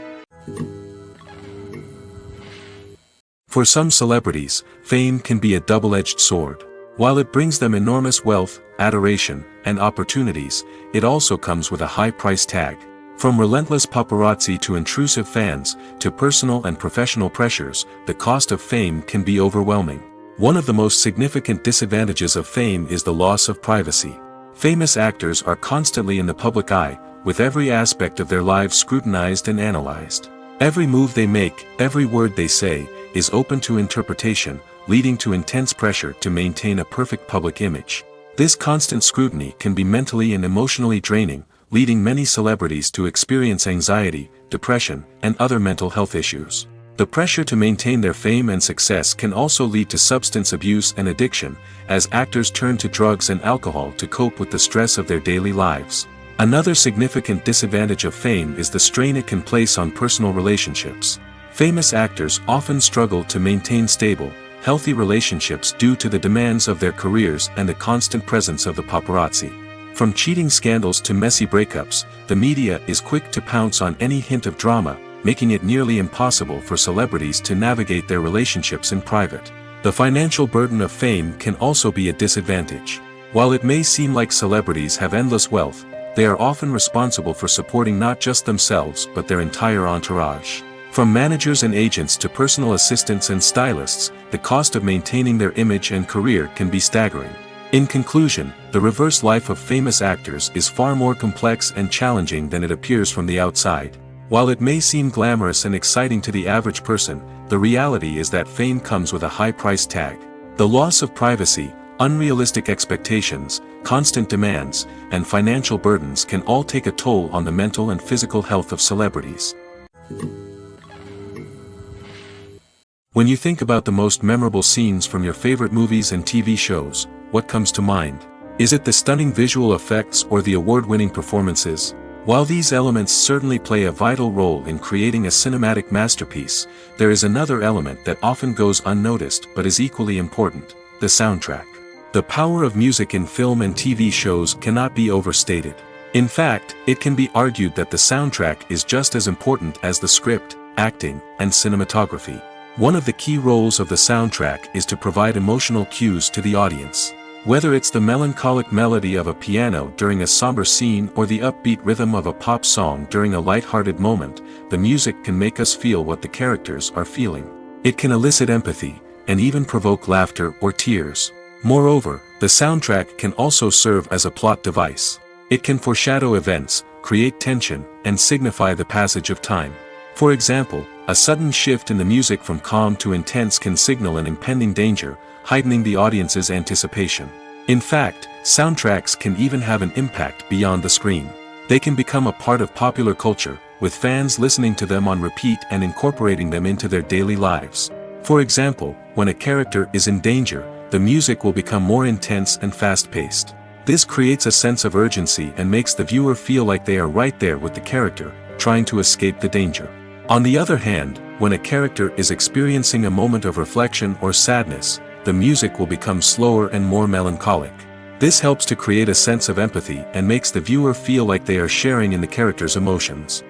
For some celebrities, fame can be a double-edged sword. While it brings them enormous wealth, adoration, and opportunities, it also comes with a high price tag. From relentless paparazzi to intrusive fans, to personal and professional pressures, the cost of fame can be overwhelming. One of the most significant disadvantages of fame is the loss of privacy. Famous actors are constantly in the public eye, with every aspect of their lives scrutinized and analyzed. Every move they make, every word they say, is open to interpretation, leading to intense pressure to maintain a perfect public image. This constant scrutiny can be mentally and emotionally draining, leading many celebrities to experience anxiety, depression, and other mental health issues. The pressure to maintain their fame and success can also lead to substance abuse and addiction, as actors turn to drugs and alcohol to cope with the stress of their daily lives. Another significant disadvantage of fame is the strain it can place on personal relationships. Famous actors often struggle to maintain stable, healthy relationships due to the demands of their careers and the constant presence of the paparazzi. From cheating scandals to messy breakups, the media is quick to pounce on any hint of drama, making it nearly impossible for celebrities to navigate their relationships in private. The financial burden of fame can also be a disadvantage. While it may seem like celebrities have endless wealth, they are often responsible for supporting not just themselves but their entire entourage. From managers and agents to personal assistants and stylists, the cost of maintaining their image and career can be staggering. In conclusion, the reverse life of famous actors is far more complex and challenging than it appears from the outside. While it may seem glamorous and exciting to the average person, the reality is that fame comes with a high price tag. The loss of privacy, unrealistic expectations, constant demands, and financial burdens can all take a toll on the mental and physical health of celebrities. When you think about the most memorable scenes from your favorite movies and TV shows, what comes to mind? Is it the stunning visual effects or the award-winning performances? While these elements certainly play a vital role in creating a cinematic masterpiece, there is another element that often goes unnoticed but is equally important: the soundtrack. The power of music in film and TV shows cannot be overstated. In fact, it can be argued that the soundtrack is just as important as the script, acting, and cinematography. One of the key roles of the soundtrack is to provide emotional cues to the audience. Whether it's the melancholic melody of a piano during a somber scene or the upbeat rhythm of a pop song during a light-hearted moment, the music can make us feel what the characters are feeling. It can elicit empathy, and even provoke laughter or tears. Moreover, the soundtrack can also serve as a plot device. It can foreshadow events, create tension, and signify the passage of time. For example, a sudden shift in the music from calm to intense can signal an impending danger, heightening the audience's anticipation. In fact, soundtracks can even have an impact beyond the screen. They can become a part of popular culture, with fans listening to them on repeat and incorporating them into their daily lives. For example, when a character is in danger, the music will become more intense and fast-paced. This creates a sense of urgency and makes the viewer feel like they are right there with the character, trying to escape the danger. On the other hand, when a character is experiencing a moment of reflection or sadness, the music will become slower and more melancholic. This helps to create a sense of empathy and makes the viewer feel like they are sharing in the character's emotions.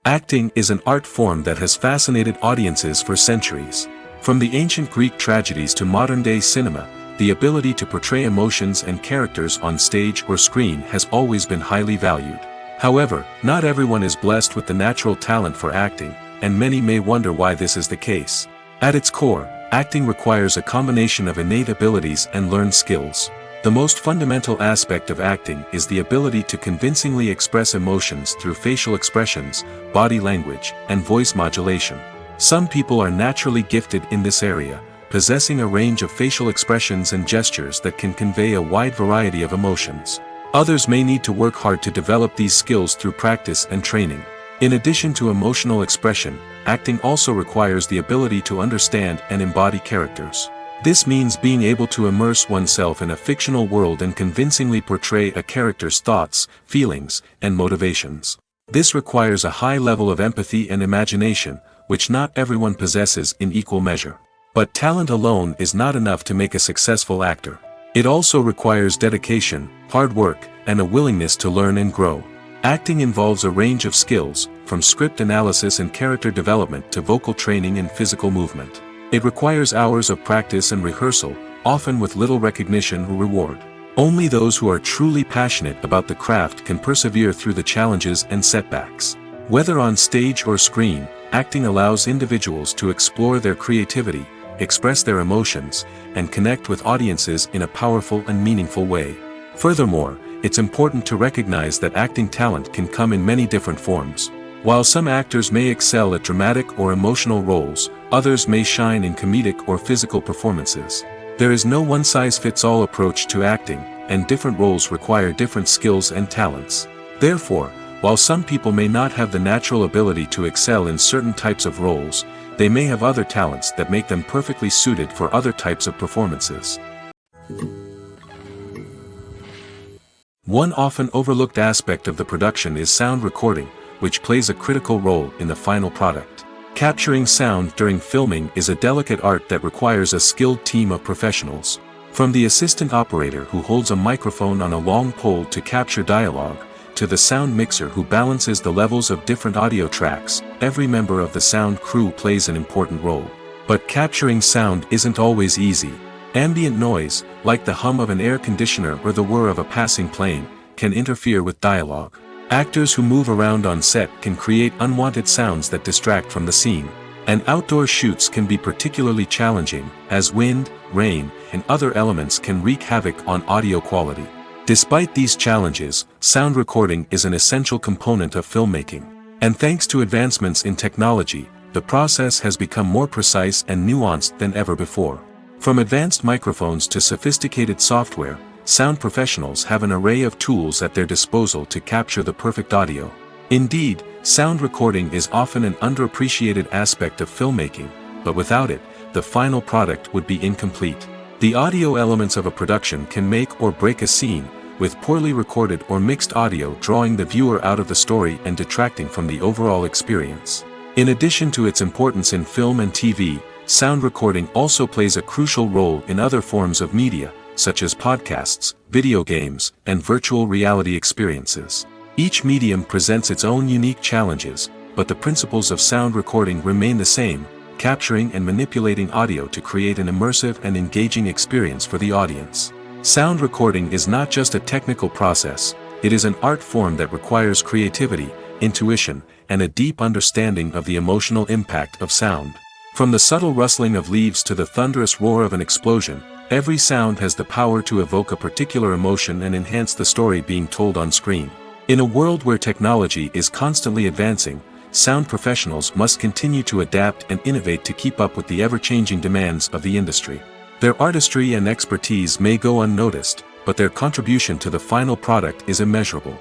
Acting is an art form that has fascinated audiences for centuries. From the ancient Greek tragedies to modern-day cinema, the ability to portray emotions and characters on stage or screen has always been highly valued. However, not everyone is blessed with the natural talent for acting, and many may wonder why this is the case. At its core, acting requires a combination of innate abilities and learned skills. The most fundamental aspect of acting is the ability to convincingly express emotions through facial expressions, body language, and voice modulation. Some people are naturally gifted in this area, possessing a range of facial expressions and gestures that can convey a wide variety of emotions. Others may need to work hard to develop these skills through practice and training. In addition to emotional expression, acting also requires the ability to understand and embody characters. This means being able to immerse oneself in a fictional world and convincingly portray a character's thoughts, feelings, and motivations. This requires a high level of empathy and imagination, which not everyone possesses in equal measure. But talent alone is not enough to make a successful actor. It also requires dedication, hard work, and a willingness to learn and grow. Acting involves a range of skills, from script analysis and character development to vocal training and physical movement. It requires hours of practice and rehearsal, often with little recognition or reward. Only those who are truly passionate about the craft can persevere through the challenges and setbacks. Whether on stage or screen, acting allows individuals to explore their creativity, express their emotions, and connect with audiences in a powerful and meaningful way. Furthermore, it's important to recognize that acting talent can come in many different forms. While some actors may excel at dramatic or emotional roles, others may shine in comedic or physical performances. There is no one-size-fits-all approach to acting, and different roles require different skills and talents. Therefore, while some people may not have the natural ability to excel in certain types of roles, they may have other talents that make them perfectly suited for other types of performances. One often overlooked aspect of the production is sound recording, which plays a critical role in the final product. Capturing sound during filming is a delicate art that requires a skilled team of professionals. From the assistant operator who holds a microphone on a long pole to capture dialogue, to the sound mixer who balances the levels of different audio tracks, every member of the sound crew plays an important role. But capturing sound isn't always easy. Ambient noise, like the hum of an air conditioner or the whir of a passing plane, can interfere with dialogue. Actors who move around on set can create unwanted sounds that distract from the scene. And outdoor shoots can be particularly challenging, as wind, rain, and other elements can wreak havoc on audio quality. Despite these challenges, sound recording is an essential component of filmmaking. And thanks to advancements in technology, the process has become more precise and nuanced than ever before. From advanced microphones to sophisticated software, sound professionals have an array of tools at their disposal to capture the perfect audio. Indeed, sound recording is often an underappreciated aspect of filmmaking, but without it, the final product would be incomplete. The audio elements of a production can make or break a scene, with poorly recorded or mixed audio drawing the viewer out of the story and detracting from the overall experience. In addition to its importance in film and TV, sound recording also plays a crucial role in other forms of media, such as podcasts, video games, and virtual reality experiences. Each medium presents its own unique challenges, but the principles of sound recording remain the same, capturing and manipulating audio to create an immersive and engaging experience for the audience. Sound recording is not just a technical process, it is an art form that requires creativity, intuition, and a deep understanding of the emotional impact of sound. From the subtle rustling of leaves to the thunderous roar of an explosion, every sound has the power to evoke a particular emotion and enhance the story being told on screen. In a world where technology is constantly advancing, sound professionals must continue to adapt and innovate to keep up with the ever-changing demands of the industry. Their artistry and expertise may go unnoticed, but their contribution to the final product is immeasurable.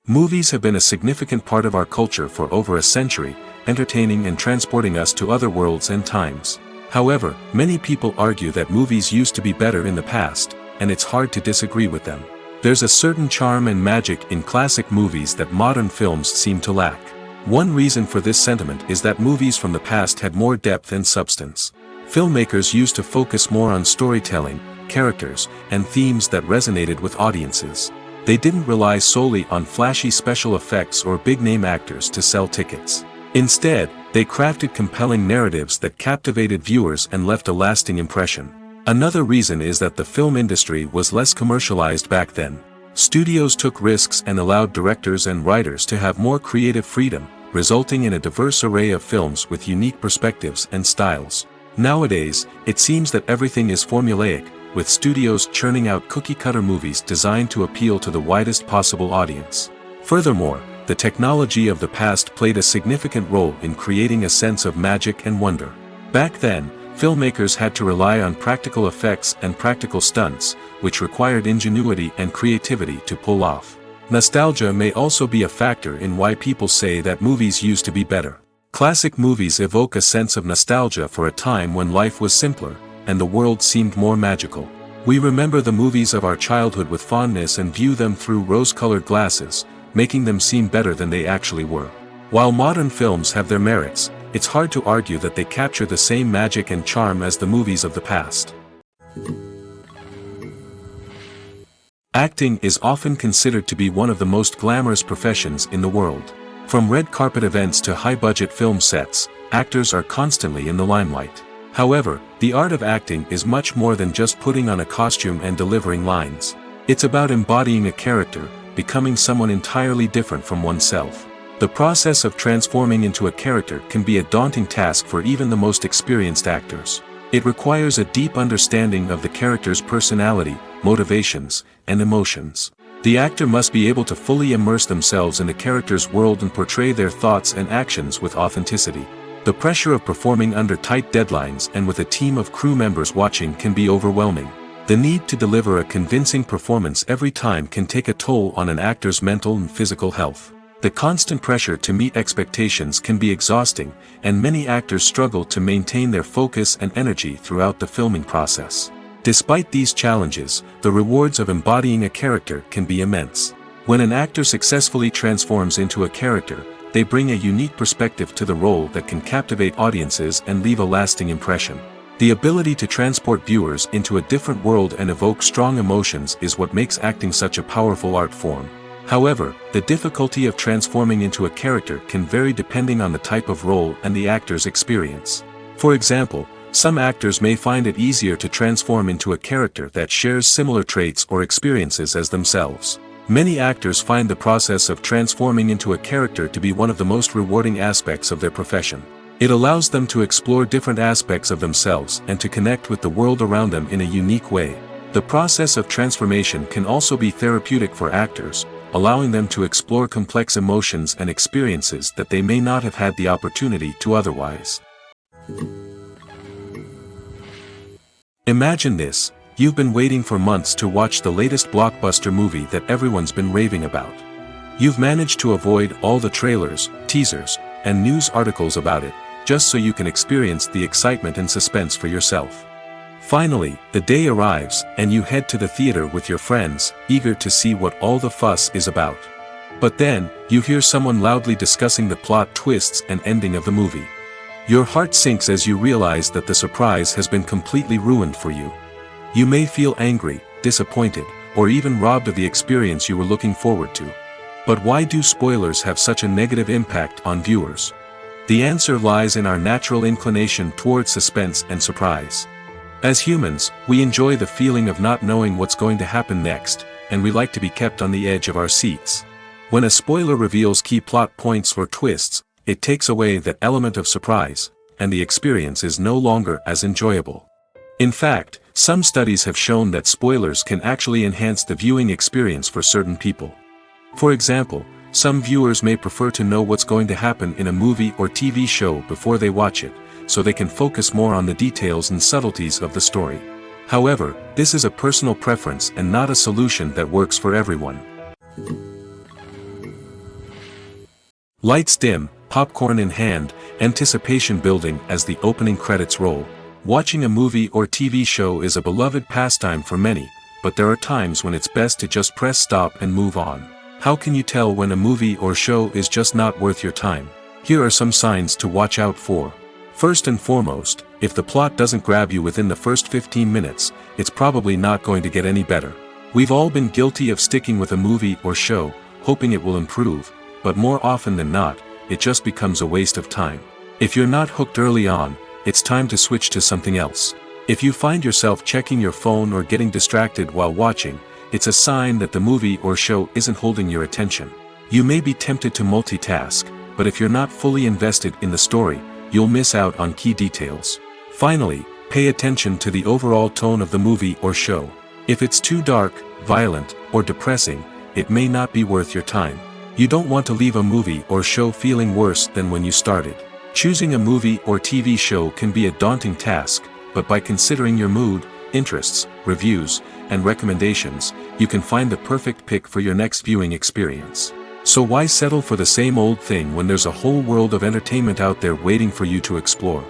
Movies have been a significant part of our culture for over a century, entertaining and transporting us to other worlds and times. However, many people argue that movies used to be better in the past, and it's hard to disagree with them. There's a certain charm and magic in classic movies that modern films seem to lack. One reason for this sentiment is that movies from the past had more depth and substance. Filmmakers used to focus more on storytelling, characters, and themes that resonated with audiences. They didn't rely solely on flashy special effects or big-name actors to sell tickets. Instead, they crafted compelling narratives that captivated viewers and left a lasting impression. Another reason is that the film industry was less commercialized back then. Studios took risks and allowed directors and writers to have more creative freedom, resulting in a diverse array of films with unique perspectives and styles. Nowadays, it seems that everything is formulaic, with studios churning out cookie-cutter movies designed to appeal to the widest possible audience. Furthermore, the technology of the past played a significant role in creating a sense of magic and wonder. Back then, filmmakers had to rely on practical effects and practical stunts, which required ingenuity and creativity to pull off. Nostalgia may also be a factor in why people say that movies used to be better. Classic movies evoke a sense of nostalgia for a time when life was simpler, and the world seemed more magical. We remember the movies of our childhood with fondness and view them through rose-colored glasses, making them seem better than they actually were. While modern films have their merits, it's hard to argue that they capture the same magic and charm as the movies of the past. Acting is often considered to be one of the most glamorous professions in the world. From red carpet events to high-budget film sets, actors are constantly in the limelight. However, the art of acting is much more than just putting on a costume and delivering lines. It's about embodying a character, becoming someone entirely different from oneself. The process of transforming into a character can be a daunting task for even the most experienced actors. It requires a deep understanding of the character's personality, motivations, and emotions. The actor must be able to fully immerse themselves in the character's world and portray their thoughts and actions with authenticity. The pressure of performing under tight deadlines and with a team of crew members watching can be overwhelming. The need to deliver a convincing performance every time can take a toll on an actor's mental and physical health. The constant pressure to meet expectations can be exhausting, and many actors struggle to maintain their focus and energy throughout the filming process. Despite these challenges, the rewards of embodying a character can be immense. When an actor successfully transforms into a character, they bring a unique perspective to the role that can captivate audiences and leave a lasting impression. The ability to transport viewers into a different world and evoke strong emotions is what makes acting such a powerful art form. However, the difficulty of transforming into a character can vary depending on the type of role and the actor's experience. For example, some actors may find it easier to transform into a character that shares similar traits or experiences as themselves. Many actors find the process of transforming into a character to be one of the most rewarding aspects of their profession. It allows them to explore different aspects of themselves and to connect with the world around them in a unique way. The process of transformation can also be therapeutic for actors, allowing them to explore complex emotions and experiences that they may not have had the opportunity to otherwise. Imagine this: you've been waiting for months to watch the latest blockbuster movie that everyone's been raving about. You've managed to avoid all the trailers, teasers, and news articles about it, just so you can experience the excitement and suspense for yourself. Finally, the day arrives, and you head to the theater with your friends, eager to see what all the fuss is about. But then, you hear someone loudly discussing the plot twists and ending of the movie. Your heart sinks as you realize that the surprise has been completely ruined for you. You may feel angry, disappointed, or even robbed of the experience you were looking forward to. But why do spoilers have such a negative impact on viewers? The answer lies in our natural inclination toward suspense and surprise. As humans, we enjoy the feeling of not knowing what's going to happen next, and we like to be kept on the edge of our seats. When a spoiler reveals key plot points or twists, it takes away that element of surprise, and the experience is no longer as enjoyable. In fact, some studies have shown that spoilers can actually enhance the viewing experience for certain people. For example, some viewers may prefer to know what's going to happen in a movie or TV show before they watch it, so they can focus more on the details and subtleties of the story. However, this is a personal preference and not a solution that works for everyone. Lights dim, popcorn in hand, anticipation building as the opening credits roll. Watching a movie or TV show is a beloved pastime for many, but there are times when it's best to just press stop and move on. How can you tell when a movie or show is just not worth your time? Here are some signs to watch out for. First and foremost, if the plot doesn't grab you within the first 15 minutes, it's probably not going to get any better. We've all been guilty of sticking with a movie or show, hoping it will improve, but more often than not, it just becomes a waste of time. If you're not hooked early on, it's time to switch to something else. If you find yourself checking your phone or getting distracted while watching, it's a sign that the movie or show isn't holding your attention. You may be tempted to multitask, but if you're not fully invested in the story, you'll miss out on key details. Finally, pay attention to the overall tone of the movie or show. If it's too dark, violent, or depressing, it may not be worth your time. You don't want to leave a movie or show feeling worse than when you started. Choosing a movie or TV show can be a daunting task, but by considering your mood, interests, reviews, and recommendations, you can find the perfect pick for your next viewing experience. So why settle for the same old thing when there's a whole world of entertainment out there waiting for you to explore?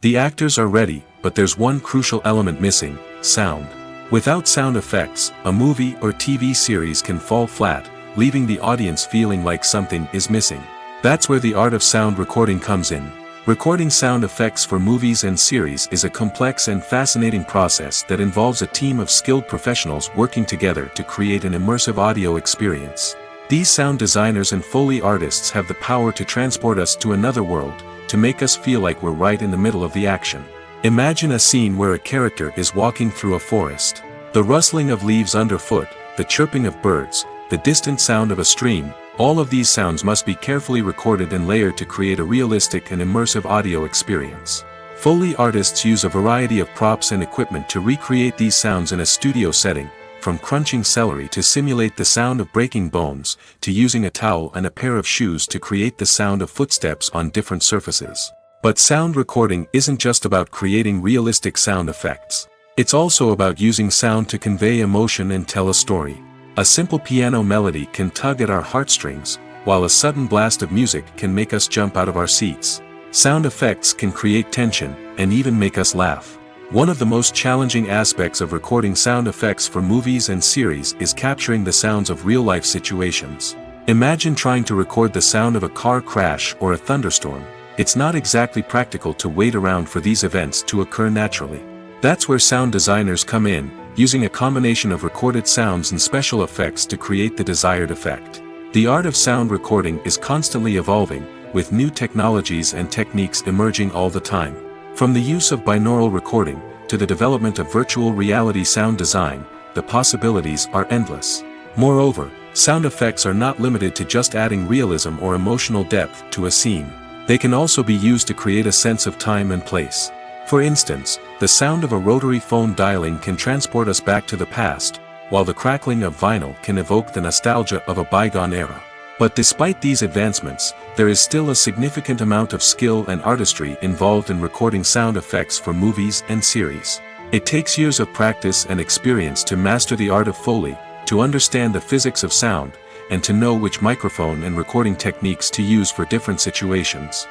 The actors are ready, but there's one crucial element missing: sound. Without sound effects, a movie or TV series can fall flat, leaving the audience feeling like something is missing. That's where the art of sound recording comes in. Recording sound effects for movies and series is a complex and fascinating process that involves a team of skilled professionals working together to create an immersive audio experience. These sound designers and Foley artists have the power to transport us to another world, to make us feel like we're right in the middle of the action. Imagine a scene where a character is walking through a forest. The rustling of leaves underfoot, the chirping of birds, the distant sound of a stream, all of these sounds must be carefully recorded and layered to create a realistic and immersive audio experience. Foley artists use a variety of props and equipment to recreate these sounds in a studio setting, from crunching celery to simulate the sound of breaking bones, to using a towel and a pair of shoes to create the sound of footsteps on different surfaces. But sound recording isn't just about creating realistic sound effects. It's also about using sound to convey emotion and tell a story. A simple piano melody can tug at our heartstrings, while a sudden blast of music can make us jump out of our seats. Sound effects can create tension, and even make us laugh. One of the most challenging aspects of recording sound effects for movies and series is capturing the sounds of real-life situations. Imagine trying to record the sound of a car crash or a thunderstorm. It's not exactly practical to wait around for these events to occur naturally. That's where sound designers come in, using a combination of recorded sounds and special effects to create the desired effect. The art of sound recording is constantly evolving, with new technologies and techniques emerging all the time. From the use of binaural recording, to the development of virtual reality sound design, the possibilities are endless. Moreover, sound effects are not limited to just adding realism or emotional depth to a scene. They can also be used to create a sense of time and place. For instance, the sound of a rotary phone dialing can transport us back to the past, while the crackling of vinyl can evoke the nostalgia of a bygone era. But despite these advancements, there is still a significant amount of skill and artistry involved in recording sound effects for movies and series. It takes years of practice and experience to master the art of Foley, to understand the physics of sound, and to know which microphone and recording techniques to use for different situations.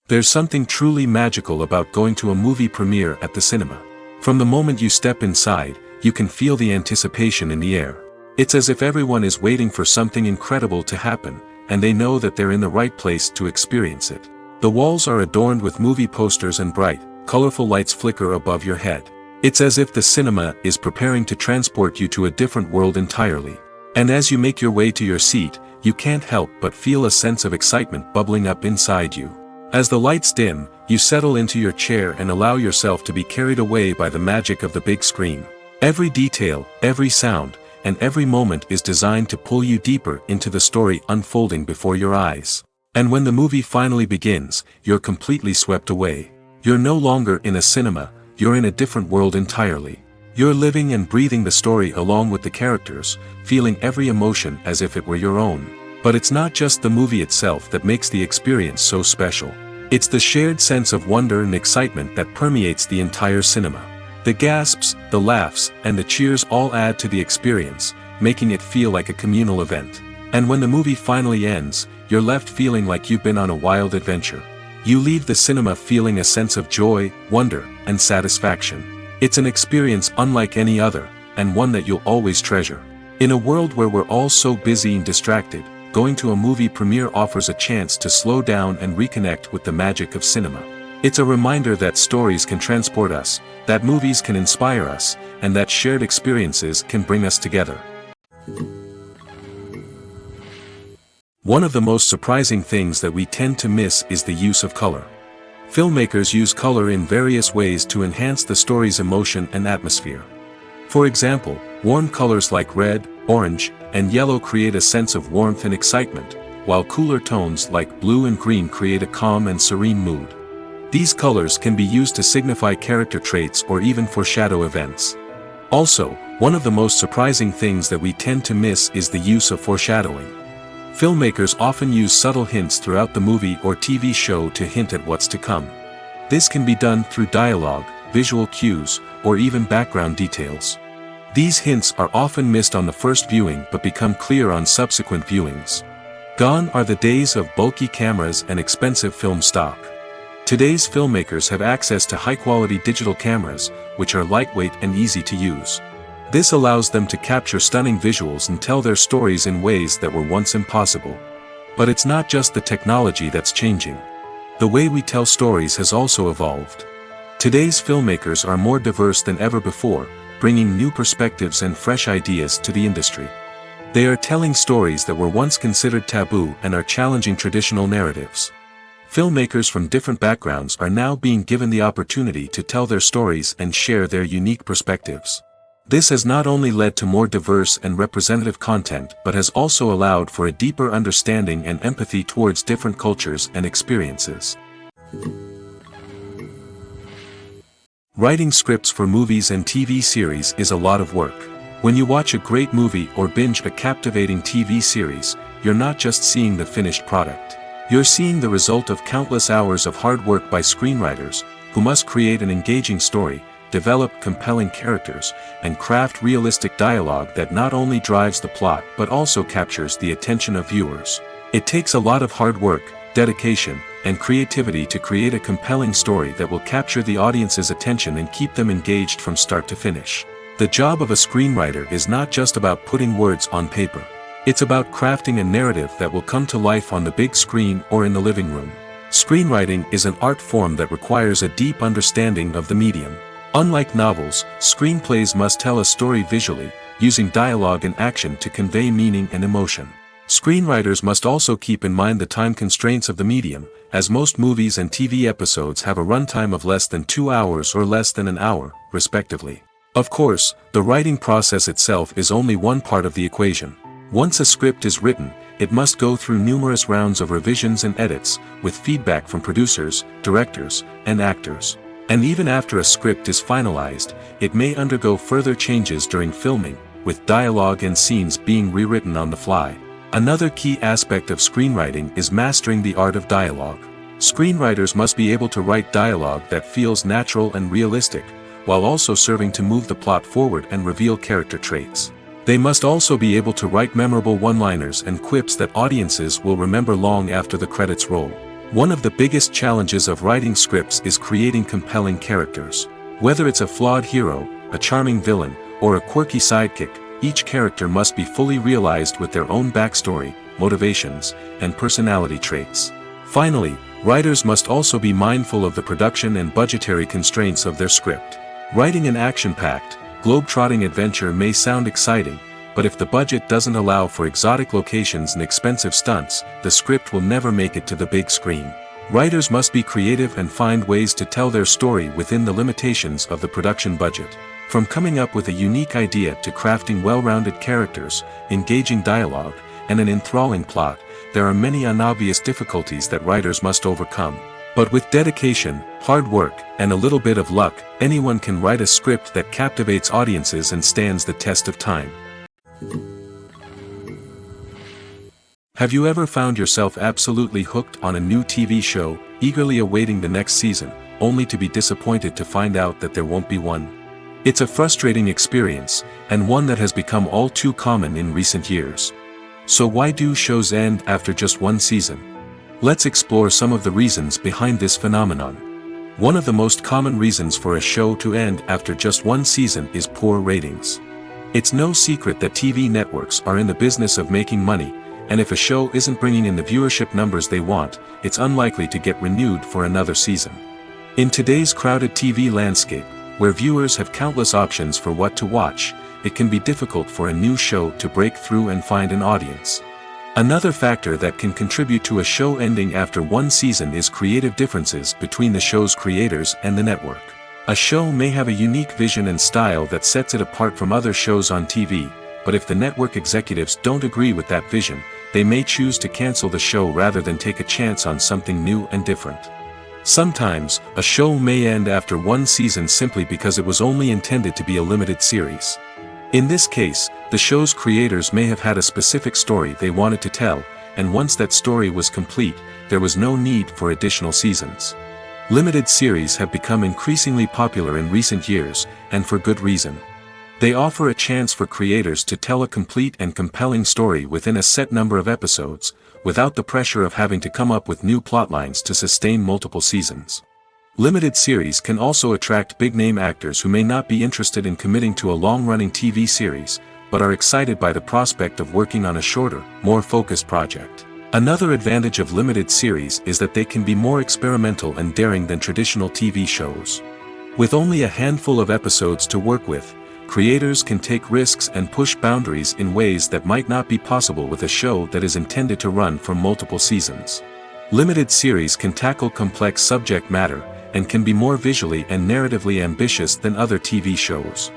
There's something truly magical about going to a movie premiere at the cinema. From the moment you step inside, you can feel the anticipation in the air. It's as if everyone is waiting for something incredible to happen, and they know that they're in the right place to experience it. The walls are adorned with movie posters and bright, colorful lights flicker above your head. It's as if the cinema is preparing to transport you to a different world entirely. And as you make your way to your seat, you can't help but feel a sense of excitement bubbling up inside you. As the lights dim, you settle into your chair and allow yourself to be carried away by the magic of the big screen. Every detail, every sound, and every moment is designed to pull you deeper into the story unfolding before your eyes. And when the movie finally begins, you're completely swept away. You're no longer in a cinema, you're in a different world entirely. You're living and breathing the story along with the characters, feeling every emotion as if it were your own. But it's not just the movie itself that makes the experience so special. It's the shared sense of wonder and excitement that permeates the entire cinema. The gasps, the laughs, and the cheers all add to the experience, making it feel like a communal event. And when the movie finally ends, you're left feeling like you've been on a wild adventure. You leave the cinema feeling a sense of joy, wonder, and satisfaction. It's an experience unlike any other, and one that you'll always treasure. In a world where we're all so busy and distracted, going to a movie premiere offers a chance to slow down and reconnect with the magic of cinema. It's a reminder that stories can transport us, that movies can inspire us, and that shared experiences can bring us together. One of the most surprising things that we tend to miss is the use of color. Filmmakers use color in various ways to enhance the story's emotion and atmosphere. For example, warm colors like red, orange, and yellow create a sense of warmth and excitement, while cooler tones like blue and green create a calm and serene mood. These colors can be used to signify character traits or even foreshadow events. Also, one of the most surprising things that we tend to miss is the use of foreshadowing. Filmmakers often use subtle hints throughout the movie or TV show to hint at what's to come. This can be done through dialogue, visual cues, or even background details. These hints are often missed on the first viewing but become clear on subsequent viewings. Gone are the days of bulky cameras and expensive film stock. Today's filmmakers have access to high-quality digital cameras, which are lightweight and easy to use. This allows them to capture stunning visuals and tell their stories in ways that were once impossible. But it's not just the technology that's changing. The way we tell stories has also evolved. Today's filmmakers are more diverse than ever before, bringing new perspectives and fresh ideas to the industry. They are telling stories that were once considered taboo and are challenging traditional narratives. Filmmakers from different backgrounds are now being given the opportunity to tell their stories and share their unique perspectives. This has not only led to more diverse and representative content but has also allowed for a deeper understanding and empathy towards different cultures and experiences. Writing scripts for movies and TV series is a lot of work. When you watch a great movie or binge a captivating TV series, you're not just seeing the finished product. You're seeing the result of countless hours of hard work by screenwriters, who must create an engaging story, develop compelling characters, and craft realistic dialogue that not only drives the plot but also captures the attention of viewers. It takes a lot of hard work, dedication, and creativity to create a compelling story that will capture the audience's attention and keep them engaged from start to finish. The job of a screenwriter is not just about putting words on paper. It's about crafting a narrative that will come to life on the big screen or in the living room. Screenwriting is an art form that requires a deep understanding of the medium. Unlike novels, screenplays must tell a story visually, using dialogue and action to convey meaning and emotion. Screenwriters must also keep in mind the time constraints of the medium, as most movies and TV episodes have a runtime of less than 2 hours or less than an hour, respectively. Of course, the writing process itself is only one part of the equation. Once a script is written, it must go through numerous rounds of revisions and edits, with feedback from producers, directors, and actors. And even after a script is finalized, it may undergo further changes during filming, with dialogue and scenes being rewritten on the fly. Another key aspect of screenwriting is mastering the art of dialogue. Screenwriters must be able to write dialogue that feels natural and realistic, while also serving to move the plot forward and reveal character traits. They must also be able to write memorable one-liners and quips that audiences will remember long after the credits roll. One of the biggest challenges of writing scripts is creating compelling characters. Whether it's a flawed hero, a charming villain, or a quirky sidekick, each character must be fully realized with their own backstory, motivations, and personality traits. Finally, writers must also be mindful of the production and budgetary constraints of their script. Writing an action-packed, globe-trotting adventure may sound exciting, but if the budget doesn't allow for exotic locations and expensive stunts, the script will never make it to the big screen. Writers must be creative and find ways to tell their story within the limitations of the production budget. From coming up with a unique idea to crafting well-rounded characters, engaging dialogue, and an enthralling plot, there are many unobvious difficulties that writers must overcome. But with dedication, hard work, and a little bit of luck, anyone can write a script that captivates audiences and stands the test of time. Have you ever found yourself absolutely hooked on a new TV show, eagerly awaiting the next season, only to be disappointed to find out that there won't be one? It's a frustrating experience, and one that has become all too common in recent years. So why do shows end after just one season? Let's explore some of the reasons behind this phenomenon. One of the most common reasons for a show to end after just one season is poor ratings. It's no secret that TV networks are in the business of making money, and if a show isn't bringing in the viewership numbers they want, it's unlikely to get renewed for another season. In today's crowded TV landscape, where viewers have countless options for what to watch, it can be difficult for a new show to break through and find an audience. Another factor that can contribute to a show ending after one season is creative differences between the show's creators and the network. A show may have a unique vision and style that sets it apart from other shows on TV, but if the network executives don't agree with that vision, they may choose to cancel the show rather than take a chance on something new and different. Sometimes, a show may end after one season simply because it was only intended to be a limited series. In this case, the show's creators may have had a specific story they wanted to tell, and once that story was complete, there was no need for additional seasons. Limited series have become increasingly popular in recent years, and for good reason. They offer a chance for creators to tell a complete and compelling story within a set number of episodes, without the pressure of having to come up with new plotlines to sustain multiple seasons. Limited series can also attract big-name actors who may not be interested in committing to a long-running TV series, but are excited by the prospect of working on a shorter, more focused project. Another advantage of limited series is that they can be more experimental and daring than traditional TV shows. With only a handful of episodes to work with, creators can take risks and push boundaries in ways that might not be possible with a show that is intended to run for multiple seasons. Limited series can tackle complex subject matter, and can be more visually and narratively ambitious than other TV shows.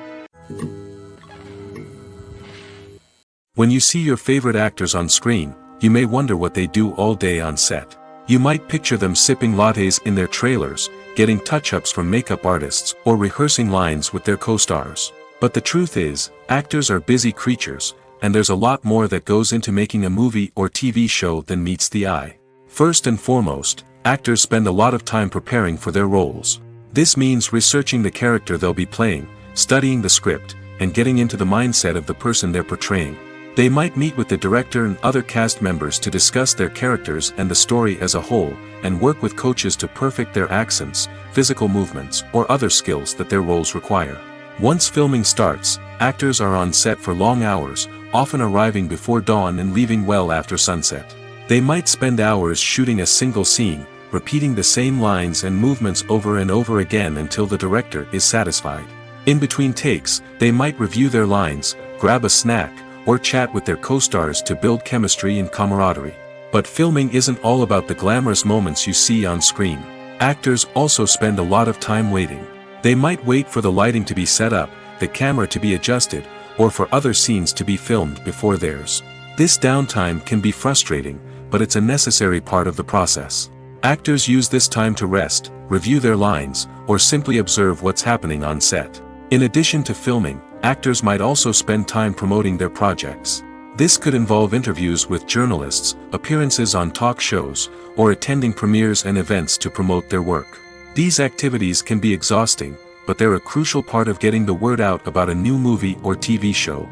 When you see your favorite actors on screen, you may wonder what they do all day on set. You might picture them sipping lattes in their trailers, getting touch-ups from makeup artists, or rehearsing lines with their co-stars. But the truth is, actors are busy creatures, and there's a lot more that goes into making a movie or TV show than meets the eye. First and foremost, actors spend a lot of time preparing for their roles. This means researching the character they'll be playing, studying the script, and getting into the mindset of the person they're portraying. They might meet with the director and other cast members to discuss their characters and the story as a whole, and work with coaches to perfect their accents, physical movements, or other skills that their roles require. Once filming starts, actors are on set for long hours, often arriving before dawn and leaving well after sunset. They might spend hours shooting a single scene, repeating the same lines and movements over and over again until the director is satisfied. In between takes, they might review their lines, grab a snack, or chat with their co-stars to build chemistry and camaraderie. But filming isn't all about the glamorous moments you see on screen. Actors also spend a lot of time waiting. They might wait for the lighting to be set up, the camera to be adjusted, or for other scenes to be filmed before theirs. This downtime can be frustrating, but it's a necessary part of the process. Actors use this time to rest, review their lines, or simply observe what's happening on set. In addition to filming, actors might also spend time promoting their projects. This could involve interviews with journalists, appearances on talk shows, or attending premieres and events to promote their work. These activities can be exhausting, but they're a crucial part of getting the word out about a new movie or TV show.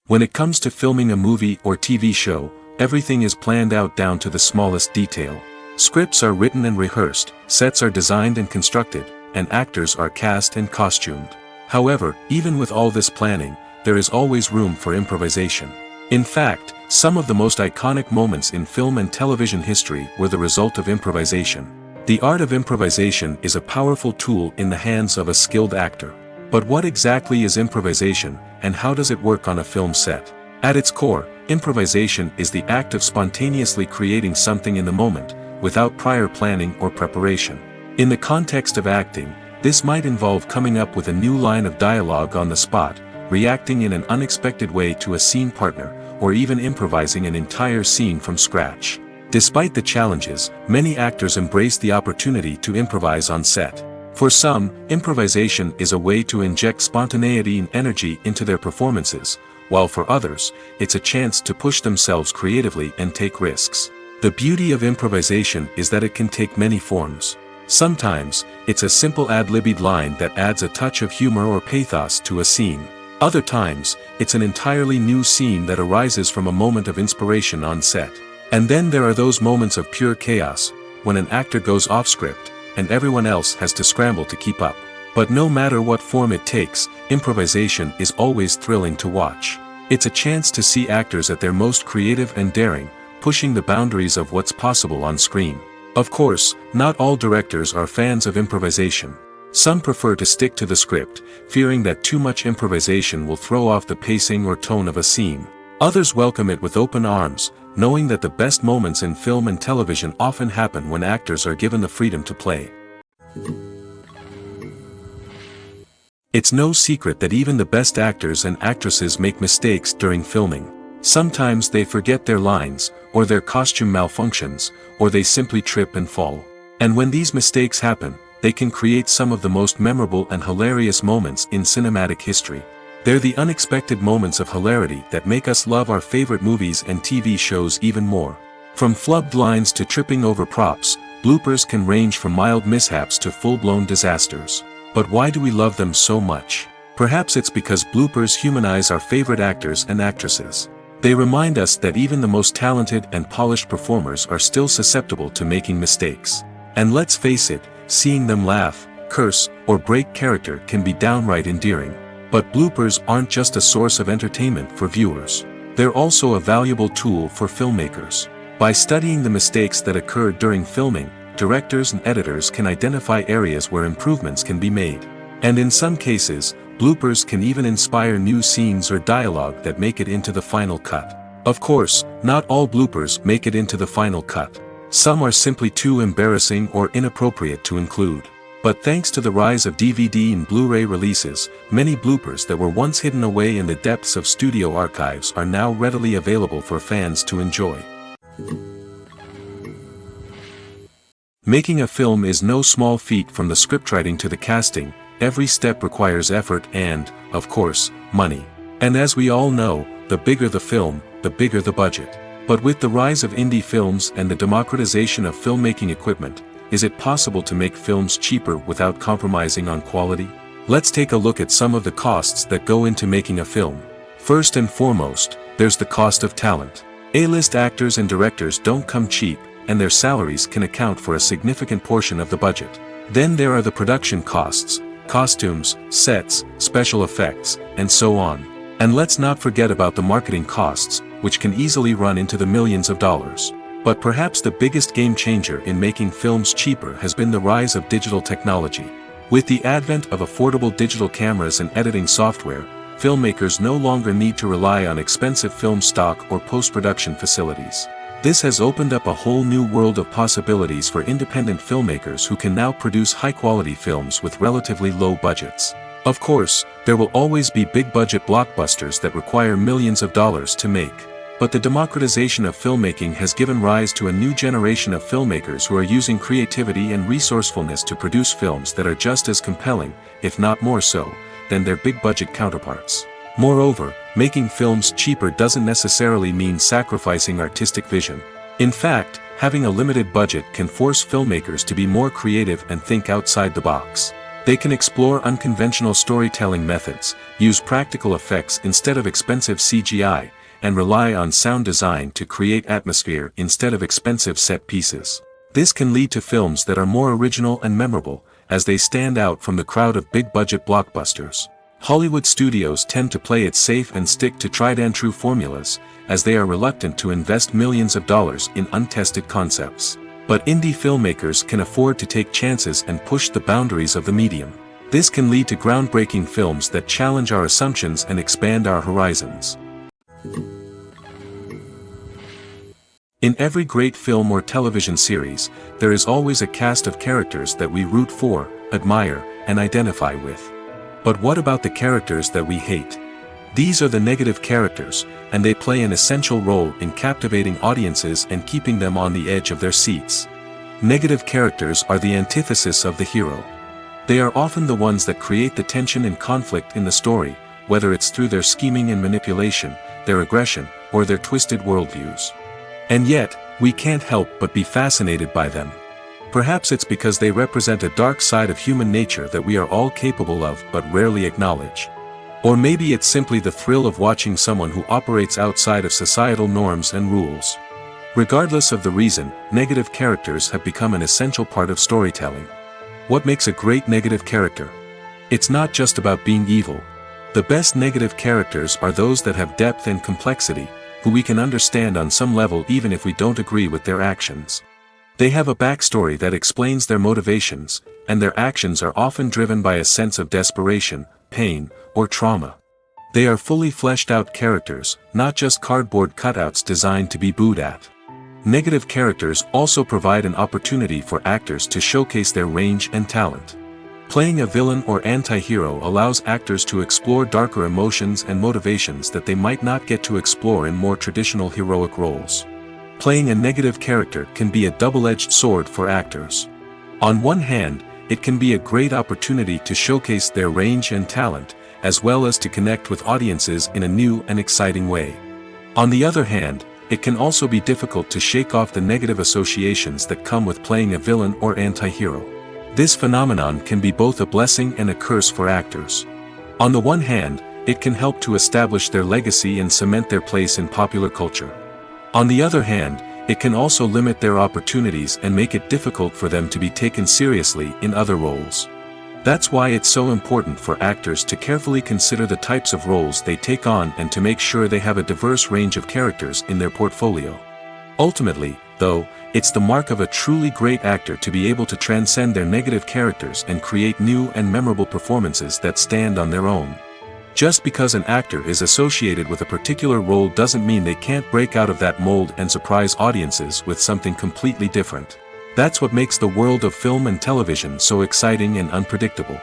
When it comes to filming a movie or TV show, everything is planned out down to the smallest detail. Scripts are written and rehearsed, sets are designed and constructed, and actors are cast and costumed. However, even with all this planning, there is always room for improvisation. In fact, some of the most iconic moments in film and television history were the result of improvisation. The art of improvisation is a powerful tool in the hands of a skilled actor. But what exactly is improvisation, and how does it work on a film set? At its core, improvisation is the act of spontaneously creating something in the moment, without prior planning or preparation. In the context of acting, this might involve coming up with a new line of dialogue on the spot, reacting in an unexpected way to a scene partner, or even improvising an entire scene from scratch. Despite the challenges, many actors embrace the opportunity to improvise on set. For some, improvisation is a way to inject spontaneity and energy into their performances, while for others, it's a chance to push themselves creatively and take risks. The beauty of improvisation is that it can take many forms. Sometimes, it's a simple ad-libbed line that adds a touch of humor or pathos to a scene. Other times, it's an entirely new scene that arises from a moment of inspiration on set. And then there are those moments of pure chaos, when an actor goes off script, and everyone else has to scramble to keep up. But no matter what form it takes, improvisation is always thrilling to watch. It's a chance to see actors at their most creative and daring, pushing the boundaries of what's possible on screen. Of course, not all directors are fans of improvisation. Some prefer to stick to the script, fearing that too much improvisation will throw off the pacing or tone of a scene. Others welcome it with open arms, knowing that the best moments in film and television often happen when actors are given the freedom to play. It's no secret that even the best actors and actresses make mistakes during filming. Sometimes they forget their lines, or their costume malfunctions, or they simply trip and fall. And when these mistakes happen, they can create some of the most memorable and hilarious moments in cinematic history. They're the unexpected moments of hilarity that make us love our favorite movies and TV shows even more. From flubbed lines to tripping over props, bloopers can range from mild mishaps to full-blown disasters. But why do we love them so much? Perhaps it's because bloopers humanize our favorite actors and actresses. They remind us that even the most talented and polished performers are still susceptible to making mistakes. And let's face it, seeing them laugh, curse, or break character can be downright endearing. But bloopers aren't just a source of entertainment for viewers. They're also a valuable tool for filmmakers. By studying the mistakes that occurred during filming, directors and editors can identify areas where improvements can be made. And in some cases, bloopers can even inspire new scenes or dialogue that make it into the final cut. Of course, not all bloopers make it into the final cut. Some are simply too embarrassing or inappropriate to include. But thanks to the rise of DVD and Blu-ray releases, many bloopers that were once hidden away in the depths of studio archives are now readily available for fans to enjoy. Making a film is no small feat. From the scriptwriting to the casting, every step requires effort and, of course, money. And as we all know, the bigger the film, the bigger the budget. But with the rise of indie films and the democratization of filmmaking equipment, is it possible to make films cheaper without compromising on quality? Let's take a look at some of the costs that go into making a film. First and foremost, there's the cost of talent. A-list actors and directors don't come cheap, and their salaries can account for a significant portion of the budget. Then there are the production costs, costumes, sets, special effects, and so on. And let's not forget about the marketing costs, which can easily run into the millions of dollars. But perhaps the biggest game changer in making films cheaper has been the rise of digital technology. With the advent of affordable digital cameras and editing software, filmmakers no longer need to rely on expensive film stock or post-production facilities. This has opened up a whole new world of possibilities for independent filmmakers who can now produce high-quality films with relatively low budgets. Of course, there will always be big-budget blockbusters that require millions of dollars to make. But the democratization of filmmaking has given rise to a new generation of filmmakers who are using creativity and resourcefulness to produce films that are just as compelling, if not more so, than their big-budget counterparts. Moreover, making films cheaper doesn't necessarily mean sacrificing artistic vision. In fact, having a limited budget can force filmmakers to be more creative and think outside the box. They can explore unconventional storytelling methods, use practical effects instead of expensive CGI, and rely on sound design to create atmosphere instead of expensive set pieces. This can lead to films that are more original and memorable, as they stand out from the crowd of big-budget blockbusters. Hollywood studios tend to play it safe and stick to tried-and-true formulas, as they are reluctant to invest millions of dollars in untested concepts. But indie filmmakers can afford to take chances and push the boundaries of the medium. This can lead to groundbreaking films that challenge our assumptions and expand our horizons. In every great film or television series, there is always a cast of characters that we root for, admire, and identify with. But what about the characters that we hate? These are the negative characters, and they play an essential role in captivating audiences and keeping them on the edge of their seats. Negative characters are the antithesis of the hero. They are often the ones that create the tension and conflict in the story, whether it's through their scheming and manipulation, their aggression, or their twisted worldviews. And yet, we can't help but be fascinated by them. Perhaps it's because they represent a dark side of human nature that we are all capable of but rarely acknowledge. Or maybe it's simply the thrill of watching someone who operates outside of societal norms and rules. Regardless of the reason, negative characters have become an essential part of storytelling. What makes a great negative character? It's not just about being evil. The best negative characters are those that have depth and complexity, who we can understand on some level even if we don't agree with their actions. They have a backstory that explains their motivations, and their actions are often driven by a sense of desperation, pain, or trauma. They are fully fleshed out characters, not just cardboard cutouts designed to be booed at. Negative characters also provide an opportunity for actors to showcase their range and talent. Playing a villain or anti-hero allows actors to explore darker emotions and motivations that they might not get to explore in more traditional heroic roles. Playing a negative character can be a double-edged sword for actors. On one hand, it can be a great opportunity to showcase their range and talent, as well as to connect with audiences in a new and exciting way. On the other hand, it can also be difficult to shake off the negative associations that come with playing a villain or anti-hero. This phenomenon can be both a blessing and a curse for actors. On the one hand, it can help to establish their legacy and cement their place in popular culture. On the other hand, it can also limit their opportunities and make it difficult for them to be taken seriously in other roles. That's why it's so important for actors to carefully consider the types of roles they take on and to make sure they have a diverse range of characters in their portfolio. Ultimately, though, it's the mark of a truly great actor to be able to transcend their negative characters and create new and memorable performances that stand on their own. Just because an actor is associated with a particular role doesn't mean they can't break out of that mold and surprise audiences with something completely different. That's what makes the world of film and television so exciting and unpredictable.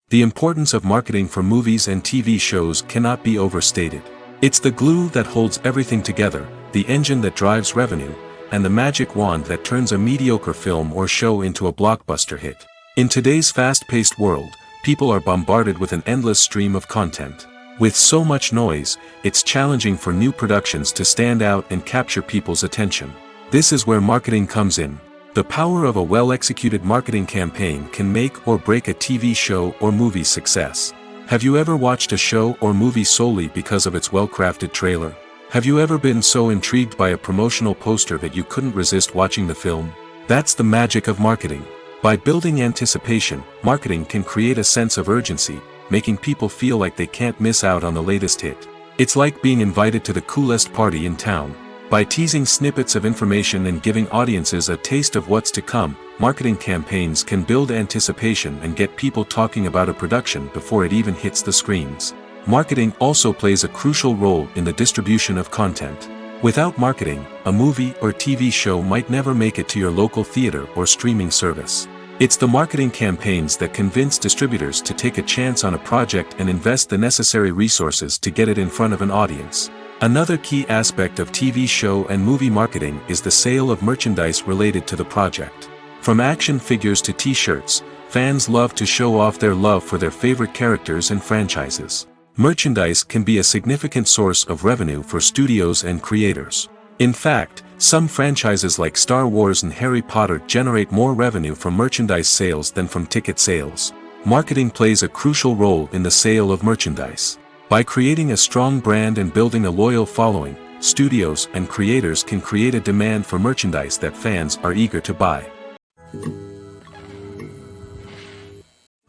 The importance of marketing for movies and TV shows cannot be overstated. It's the glue that holds everything together, the engine that drives revenue, and the magic wand that turns a mediocre film or show into a blockbuster hit. In today's fast-paced world, people are bombarded with an endless stream of content. With so much noise, it's challenging for new productions to stand out and capture people's attention. This is where marketing comes in. The power of a well-executed marketing campaign can make or break a TV show or movie's success. Have you ever watched a show or movie solely because of its well-crafted trailer? Have you ever been so intrigued by a promotional poster that you couldn't resist watching the film? That's the magic of marketing. By building anticipation, marketing can create a sense of urgency, making people feel like they can't miss out on the latest hit. It's like being invited to the coolest party in town. By teasing snippets of information and giving audiences a taste of what's to come, marketing campaigns can build anticipation and get people talking about a production before it even hits the screens. Marketing also plays a crucial role in the distribution of content. Without marketing, a movie or TV show might never make it to your local theater or streaming service. It's the marketing campaigns that convince distributors to take a chance on a project and invest the necessary resources to get it in front of an audience. Another key aspect of TV show and movie marketing is the sale of merchandise related to the project. From action figures to t-shirts, fans love to show off their love for their favorite characters and franchises. Merchandise can be a significant source of revenue for studios and creators. In fact, some franchises like Star Wars and Harry Potter generate more revenue from merchandise sales than from ticket sales. Marketing plays a crucial role in the sale of merchandise. By creating a strong brand and building a loyal following, studios and creators can create a demand for merchandise that fans are eager to buy.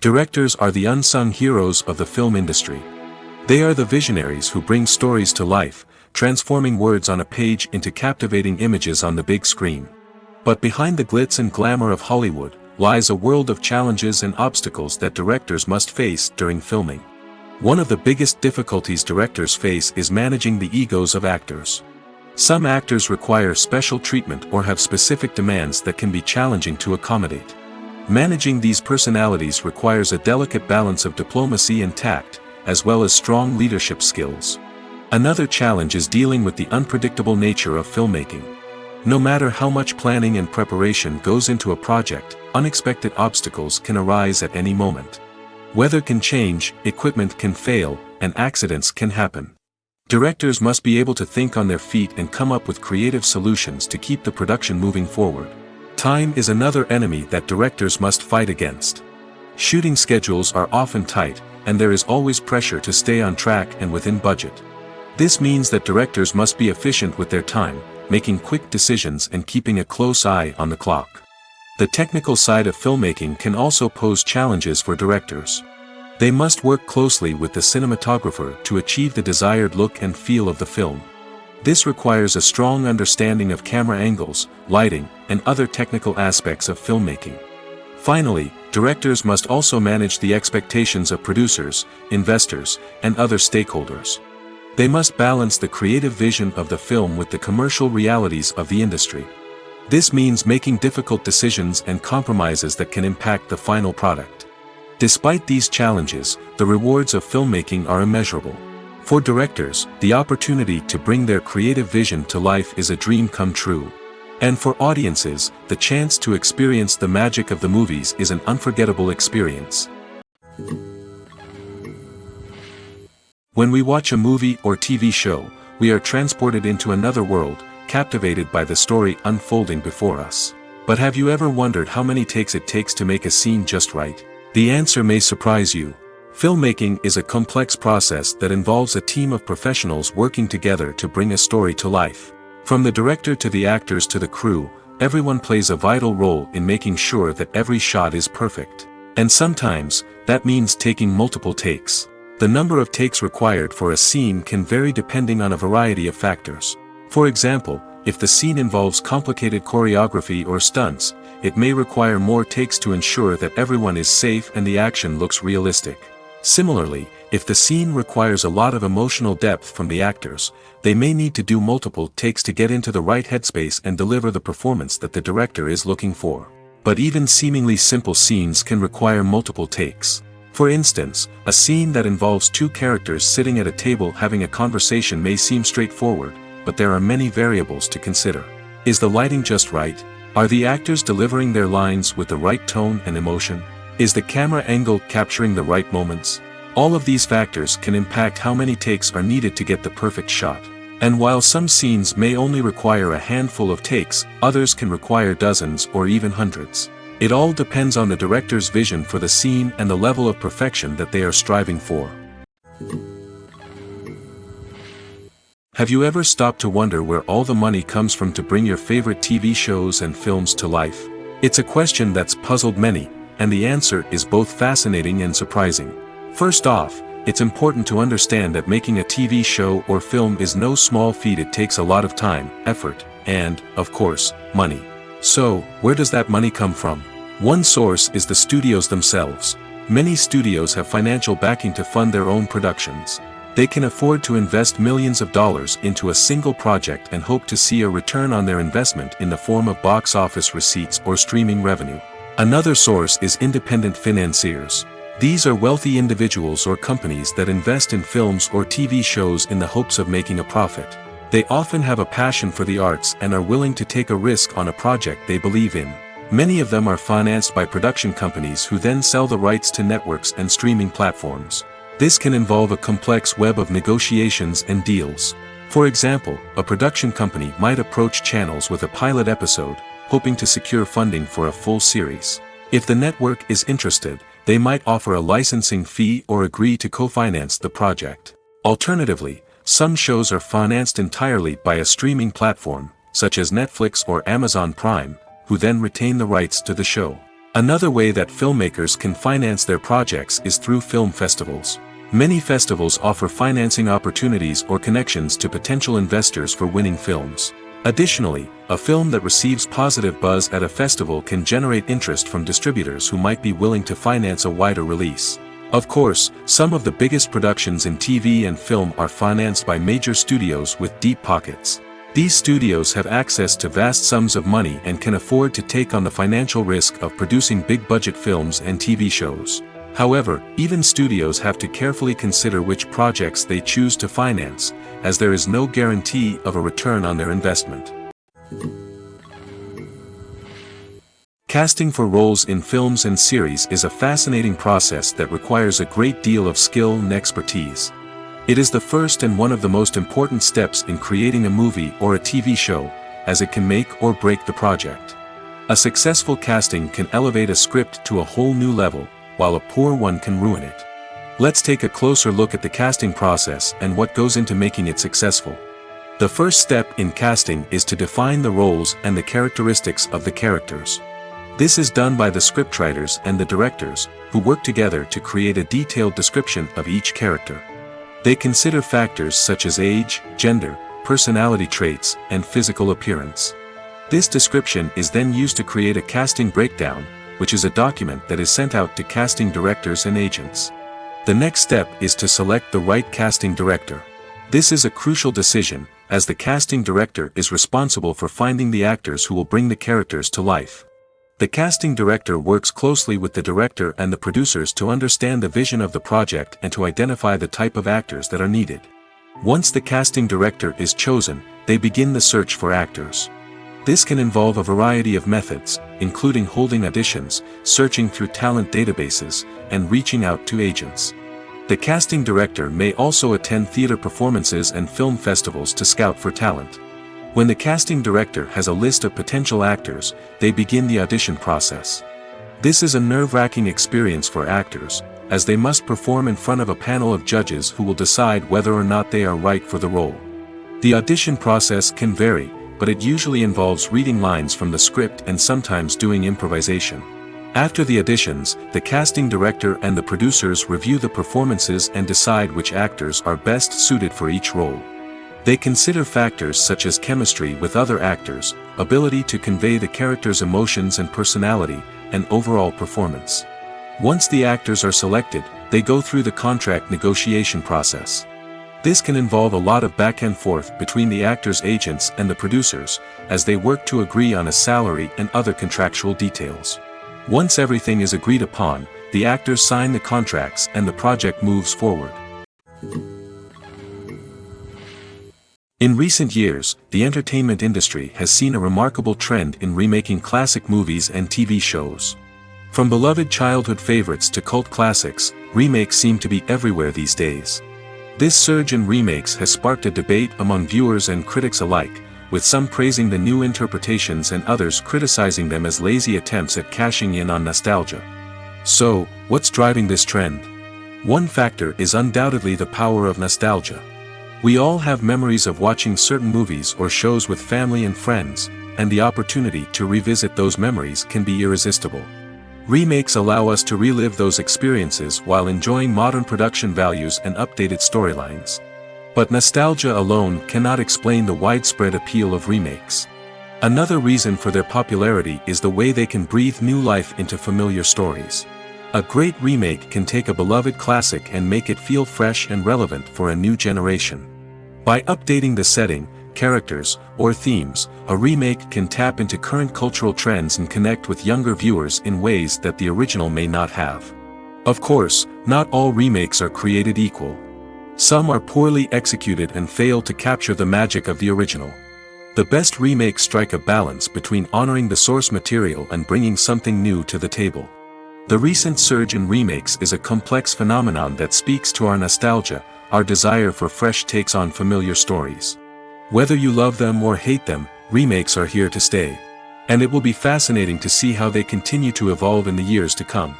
Directors are the unsung heroes of the film industry. They are the visionaries who bring stories to life, transforming words on a page into captivating images on the big screen. But behind the glitz and glamour of Hollywood lies a world of challenges and obstacles that directors must face during filming. One of the biggest difficulties directors face is managing the egos of actors. Some actors require special treatment or have specific demands that can be challenging to accommodate. Managing these personalities requires a delicate balance of diplomacy and tact, as well as strong leadership skills. Another challenge is dealing with the unpredictable nature of filmmaking. No matter how much planning and preparation goes into a project, unexpected obstacles can arise at any moment. Weather can change, equipment can fail, and accidents can happen. Directors must be able to think on their feet and come up with creative solutions to keep the production moving forward. Time is another enemy that directors must fight against. Shooting schedules are often tight, and there is always pressure to stay on track and within budget. This means that directors must be efficient with their time, making quick decisions and keeping a close eye on the clock. The technical side of filmmaking can also pose challenges for directors. They must work closely with the cinematographer to achieve the desired look and feel of the film. This requires a strong understanding of camera angles, lighting, and other technical aspects of filmmaking. Finally, directors must also manage the expectations of producers, investors, and other stakeholders. They must balance the creative vision of the film with the commercial realities of the industry. This means making difficult decisions and compromises that can impact the final product. Despite these challenges, the rewards of filmmaking are immeasurable. For directors, the opportunity to bring their creative vision to life is a dream come true. And for audiences, the chance to experience the magic of the movies is an unforgettable experience. When we watch a movie or TV show, we are transported into another world, captivated by the story unfolding before us. But have you ever wondered how many takes it takes to make a scene just right? The answer may surprise you. Filmmaking is a complex process that involves a team of professionals working together to bring a story to life. From the director to the actors to the crew, everyone plays a vital role in making sure that every shot is perfect. And sometimes, that means taking multiple takes. The number of takes required for a scene can vary depending on a variety of factors. For example, if the scene involves complicated choreography or stunts, it may require more takes to ensure that everyone is safe and the action looks realistic. Similarly, if the scene requires a lot of emotional depth from the actors, they may need to do multiple takes to get into the right headspace and deliver the performance that the director is looking for. But even seemingly simple scenes can require multiple takes. For instance, a scene that involves two characters sitting at a table having a conversation may seem straightforward, but there are many variables to consider. Is the lighting just right? Are the actors delivering their lines with the right tone and emotion? Is the camera angle capturing the right moments? All of these factors can impact how many takes are needed to get the perfect shot. And while some scenes may only require a handful of takes, others can require dozens or even hundreds. It all depends on the director's vision for the scene and the level of perfection that they are striving for. Have you ever stopped to wonder where all the money comes from to bring your favorite TV shows and films to life? It's a question that's puzzled many, and the answer is both fascinating and surprising. First off, it's important to understand that making a TV show or film is no small feat. It takes a lot of time, effort, and, of course, money. So, where does that money come from? One source is the studios themselves. Many studios have financial backing to fund their own productions. They can afford to invest millions of dollars into a single project and hope to see a return on their investment in the form of box office receipts or streaming revenue. Another source is independent financiers. These are wealthy individuals or companies that invest in films or TV shows in the hopes of making a profit. They often have a passion for the arts and are willing to take a risk on a project they believe in. Many of them are financed by production companies who then sell the rights to networks and streaming platforms. This can involve a complex web of negotiations and deals. For example, a production company might approach channels with a pilot episode, hoping to secure funding for a full series. If the network is interested, they might offer a licensing fee or agree to co-finance the project. Alternatively, some shows are financed entirely by a streaming platform, such as Netflix or Amazon Prime, who then retain the rights to the show. Another way that filmmakers can finance their projects is through film festivals. Many festivals offer financing opportunities or connections to potential investors for winning films. Additionally, a film that receives positive buzz at a festival can generate interest from distributors who might be willing to finance a wider release. Of course, some of the biggest productions in TV and film are financed by major studios with deep pockets. These studios have access to vast sums of money and can afford to take on the financial risk of producing big-budget films and TV shows. However, even studios have to carefully consider which projects they choose to finance, as there is no guarantee of a return on their investment. Casting for roles in films and series is a fascinating process that requires a great deal of skill and expertise. It is the first and one of the most important steps in creating a movie or a TV show, as it can make or break the project. A successful casting can elevate a script to a whole new level, while a poor one can ruin it. Let's take a closer look at the casting process and what goes into making it successful. The first step in casting is to define the roles and the characteristics of the characters. This is done by the scriptwriters and the directors, who work together to create a detailed description of each character. They consider factors such as age, gender, personality traits, and physical appearance. This description is then used to create a casting breakdown, which is a document that is sent out to casting directors and agents. The next step is to select the right casting director. This is a crucial decision, as the casting director is responsible for finding the actors who will bring the characters to life. The casting director works closely with the director and the producers to understand the vision of the project and to identify the type of actors that are needed. Once the casting director is chosen, they begin the search for actors. This can involve a variety of methods, including holding auditions, searching through talent databases, and reaching out to agents. The casting director may also attend theater performances and film festivals to scout for talent. When the casting director has a list of potential actors, they begin the audition process. This is a nerve-wracking experience for actors, as they must perform in front of a panel of judges who will decide whether or not they are right for the role. The audition process can vary, but it usually involves reading lines from the script and sometimes doing improvisation. After the auditions, the casting director and the producers review the performances and decide which actors are best suited for each role. They consider factors such as chemistry with other actors, ability to convey the character's emotions and personality, and overall performance. Once the actors are selected, they go through the contract negotiation process. This can involve a lot of back and forth between the actors' agents and the producers, as they work to agree on a salary and other contractual details. Once everything is agreed upon, the actors sign the contracts and the project moves forward. In recent years, the entertainment industry has seen a remarkable trend in remaking classic movies and TV shows. From beloved childhood favorites to cult classics, remakes seem to be everywhere these days. This surge in remakes has sparked a debate among viewers and critics alike, with some praising the new interpretations and others criticizing them as lazy attempts at cashing in on nostalgia. So, what's driving this trend? One factor is undoubtedly the power of nostalgia. We all have memories of watching certain movies or shows with family and friends, and the opportunity to revisit those memories can be irresistible. Remakes allow us to relive those experiences while enjoying modern production values and updated storylines. But nostalgia alone cannot explain the widespread appeal of remakes. Another reason for their popularity is the way they can breathe new life into familiar stories. A great remake can take a beloved classic and make it feel fresh and relevant for a new generation. By updating the setting, characters, or themes, a remake can tap into current cultural trends and connect with younger viewers in ways that the original may not have. Of course, not all remakes are created equal. Some are poorly executed and fail to capture the magic of the original. The best remakes strike a balance between honoring the source material and bringing something new to the table. The recent surge in remakes is a complex phenomenon that speaks to our nostalgia, our desire for fresh takes on familiar stories. Whether you love them or hate them, remakes are here to stay. And it will be fascinating to see how they continue to evolve in the years to come.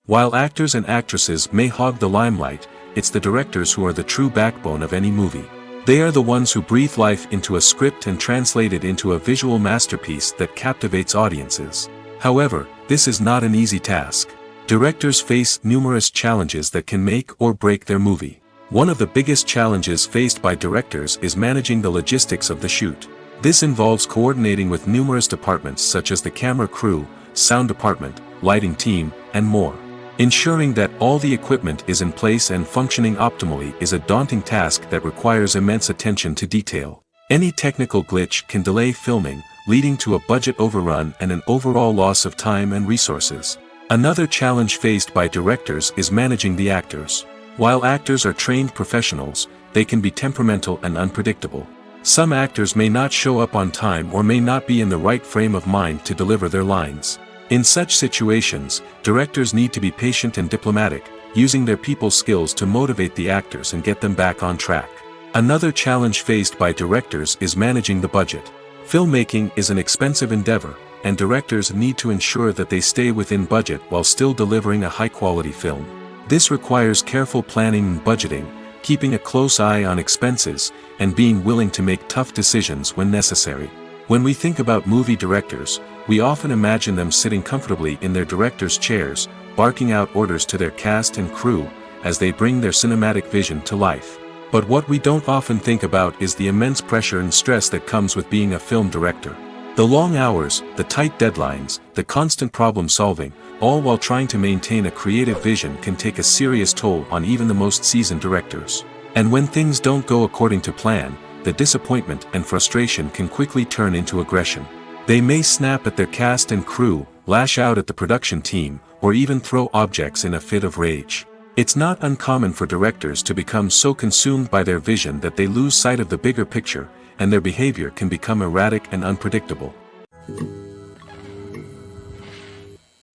While actors and actresses may hog the limelight, it's the directors who are the true backbone of any movie. They are the ones who breathe life into a script and translate it into a visual masterpiece that captivates audiences. However, this is not an easy task. Directors face numerous challenges that can make or break their movie. One of the biggest challenges faced by directors is managing the logistics of the shoot. This involves coordinating with numerous departments such as the camera crew, sound department, lighting team, and more. Ensuring that all the equipment is in place and functioning optimally is a daunting task that requires immense attention to detail. Any technical glitch can delay filming, leading to a budget overrun and an overall loss of time and resources. Another challenge faced by directors is managing the actors. While actors are trained professionals, they can be temperamental and unpredictable. Some actors may not show up on time or may not be in the right frame of mind to deliver their lines. In such situations, directors need to be patient and diplomatic, using their people skills to motivate the actors and get them back on track. Another challenge faced by directors is managing the budget. Filmmaking is an expensive endeavor, and directors need to ensure that they stay within budget while still delivering a high-quality film. This requires careful planning and budgeting, keeping a close eye on expenses, and being willing to make tough decisions when necessary. When we think about movie directors, we often imagine them sitting comfortably in their director's chairs, barking out orders to their cast and crew, as they bring their cinematic vision to life. But what we don't often think about is the immense pressure and stress that comes with being a film director. The long hours, the tight deadlines, the constant problem solving, all while trying to maintain a creative vision can take a serious toll on even the most seasoned directors. And when things don't go according to plan, the disappointment and frustration can quickly turn into aggression. They may snap at their cast and crew, lash out at the production team, or even throw objects in a fit of rage. It's not uncommon for directors to become so consumed by their vision that they lose sight of the bigger picture, and their behavior can become erratic and unpredictable.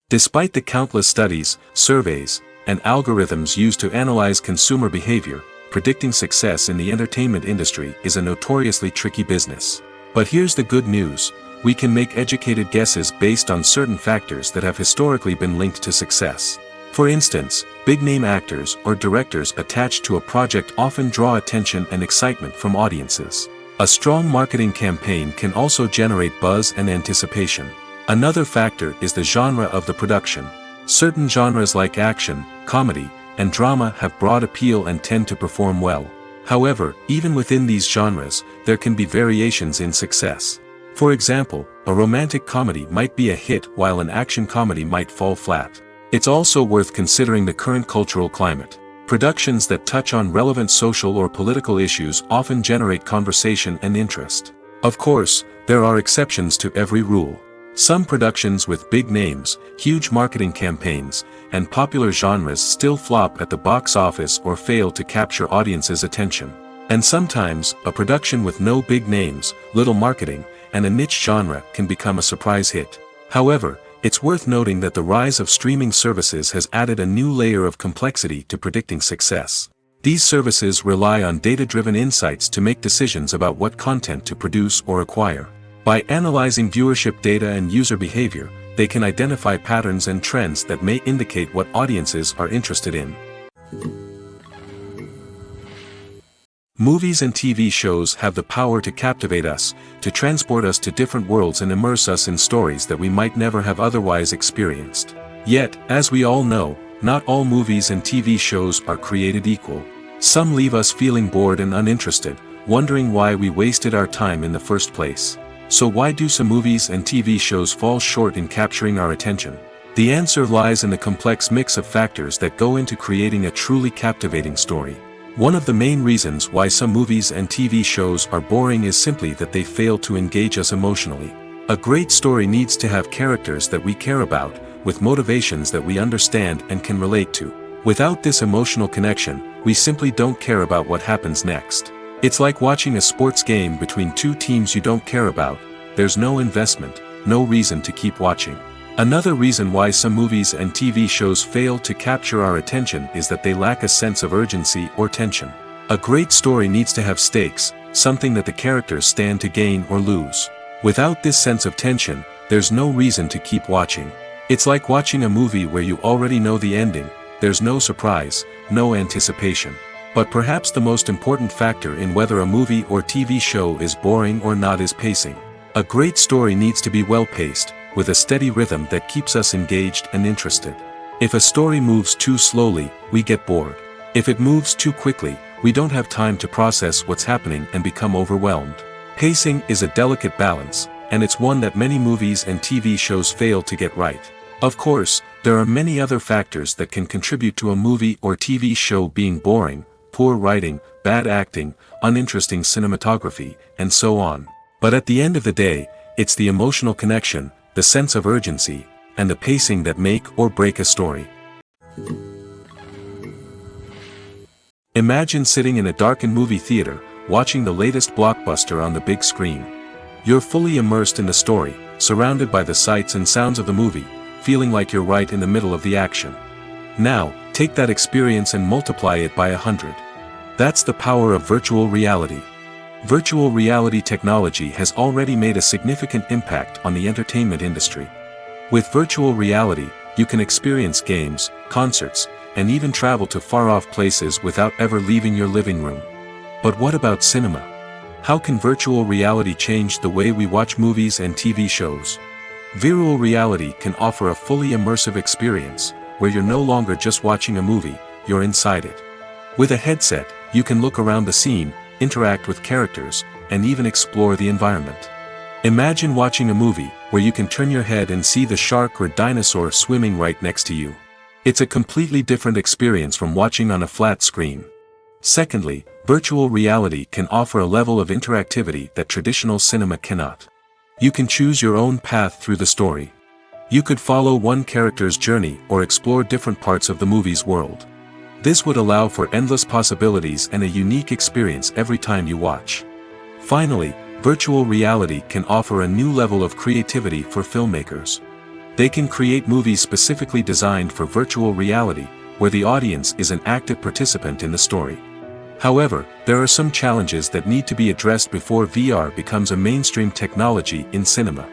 Despite the countless studies, surveys, and algorithms used to analyze consumer behavior, predicting success in the entertainment industry is a notoriously tricky business. But here's the good news: we can make educated guesses based on certain factors that have historically been linked to success. For instance, big-name actors or directors attached to a project often draw attention and excitement from audiences. A strong marketing campaign can also generate buzz and anticipation. Another factor is the genre of the production. Certain genres like action, comedy, and drama have broad appeal and tend to perform well. However, even within these genres, there can be variations in success. For example, a romantic comedy might be a hit while an action comedy might fall flat. It's also worth considering the current cultural climate. Productions that touch on relevant social or political issues often generate conversation and interest. Of course, there are exceptions to every rule. Some productions with big names, huge marketing campaigns, and popular genres still flop at the box office or fail to capture audiences' attention. And sometimes, a production with no big names, little marketing, and a niche genre can become a surprise hit. However, it's worth noting that the rise of streaming services has added a new layer of complexity to predicting success. These services rely on data-driven insights to make decisions about what content to produce or acquire. By analyzing viewership data and user behavior, they can identify patterns and trends that may indicate what audiences are interested in. Movies and TV shows have the power to captivate us, to transport us to different worlds and immerse us in stories that we might never have otherwise experienced. Yet, as we all know, not all movies and TV shows are created equal. Some leave us feeling bored and uninterested, wondering why we wasted our time in the first place. So why do some movies and TV shows fall short in capturing our attention? The answer lies in the complex mix of factors that go into creating a truly captivating story. One of the main reasons why some movies and TV shows are boring is simply that they fail to engage us emotionally. A great story needs to have characters that we care about, with motivations that we understand and can relate to. Without this emotional connection, we simply don't care about what happens next. It's like watching a sports game between two teams you don't care about. There's no investment, no reason to keep watching. Another reason why some movies and TV shows fail to capture our attention is that they lack a sense of urgency or tension. A great story needs to have stakes, something that the characters stand to gain or lose. Without this sense of tension, there's no reason to keep watching. It's like watching a movie where you already know the ending, there's no surprise, no anticipation. But perhaps the most important factor in whether a movie or TV show is boring or not is pacing. A great story needs to be well-paced, with a steady rhythm that keeps us engaged and interested. If a story moves too slowly, we get bored. If it moves too quickly, we don't have time to process what's happening and become overwhelmed. Pacing is a delicate balance, and it's one that many movies and TV shows fail to get right. Of course, there are many other factors that can contribute to a movie or TV show being boring: poor writing, bad acting, uninteresting cinematography, and so on. But at the end of the day, it's the emotional connection, the sense of urgency, and the pacing that make or break a story. Imagine sitting in a darkened movie theater, watching the latest blockbuster on the big screen. You're fully immersed in the story, surrounded by the sights and sounds of the movie, feeling like you're right in the middle of the action. Now, take that experience and multiply it by 100. That's the power of virtual reality. Virtual reality technology has already made a significant impact on the entertainment industry. With virtual reality, you can experience games, concerts, and even travel to far-off places without ever leaving your living room. But what about cinema? How can virtual reality change the way we watch movies and TV shows? Virtual reality can offer a fully immersive experience, where you're no longer just watching a movie, you're inside it. With a headset, you can look around the scene, interact with characters, and even explore the environment. Imagine watching a movie, where you can turn your head and see the shark or dinosaur swimming right next to you. It's a completely different experience from watching on a flat screen. Secondly, virtual reality can offer a level of interactivity that traditional cinema cannot. You can choose your own path through the story. You could follow one character's journey or explore different parts of the movie's world. This would allow for endless possibilities and a unique experience every time you watch. Finally, virtual reality can offer a new level of creativity for filmmakers. They can create movies specifically designed for virtual reality, where the audience is an active participant in the story. However, there are some challenges that need to be addressed before VR becomes a mainstream technology in cinema.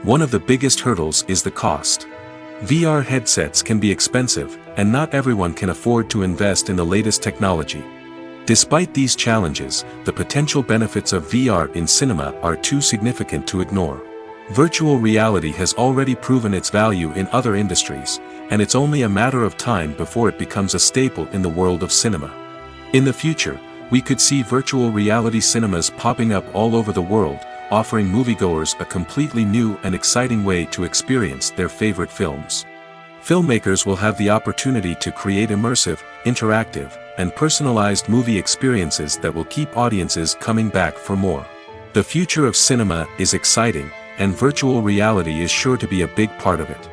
One of the biggest hurdles is the cost. VR headsets can be expensive, and not everyone can afford to invest in the latest technology. Despite these challenges, the potential benefits of VR in cinema are too significant to ignore. Virtual reality has already proven its value in other industries, and it's only a matter of time before it becomes a staple in the world of cinema. In the future, we could see virtual reality cinemas popping up all over the world, offering moviegoers a completely new and exciting way to experience their favorite films. Filmmakers will have the opportunity to create immersive, interactive, and personalized movie experiences that will keep audiences coming back for more. The future of cinema is exciting, and virtual reality is sure to be a big part of it.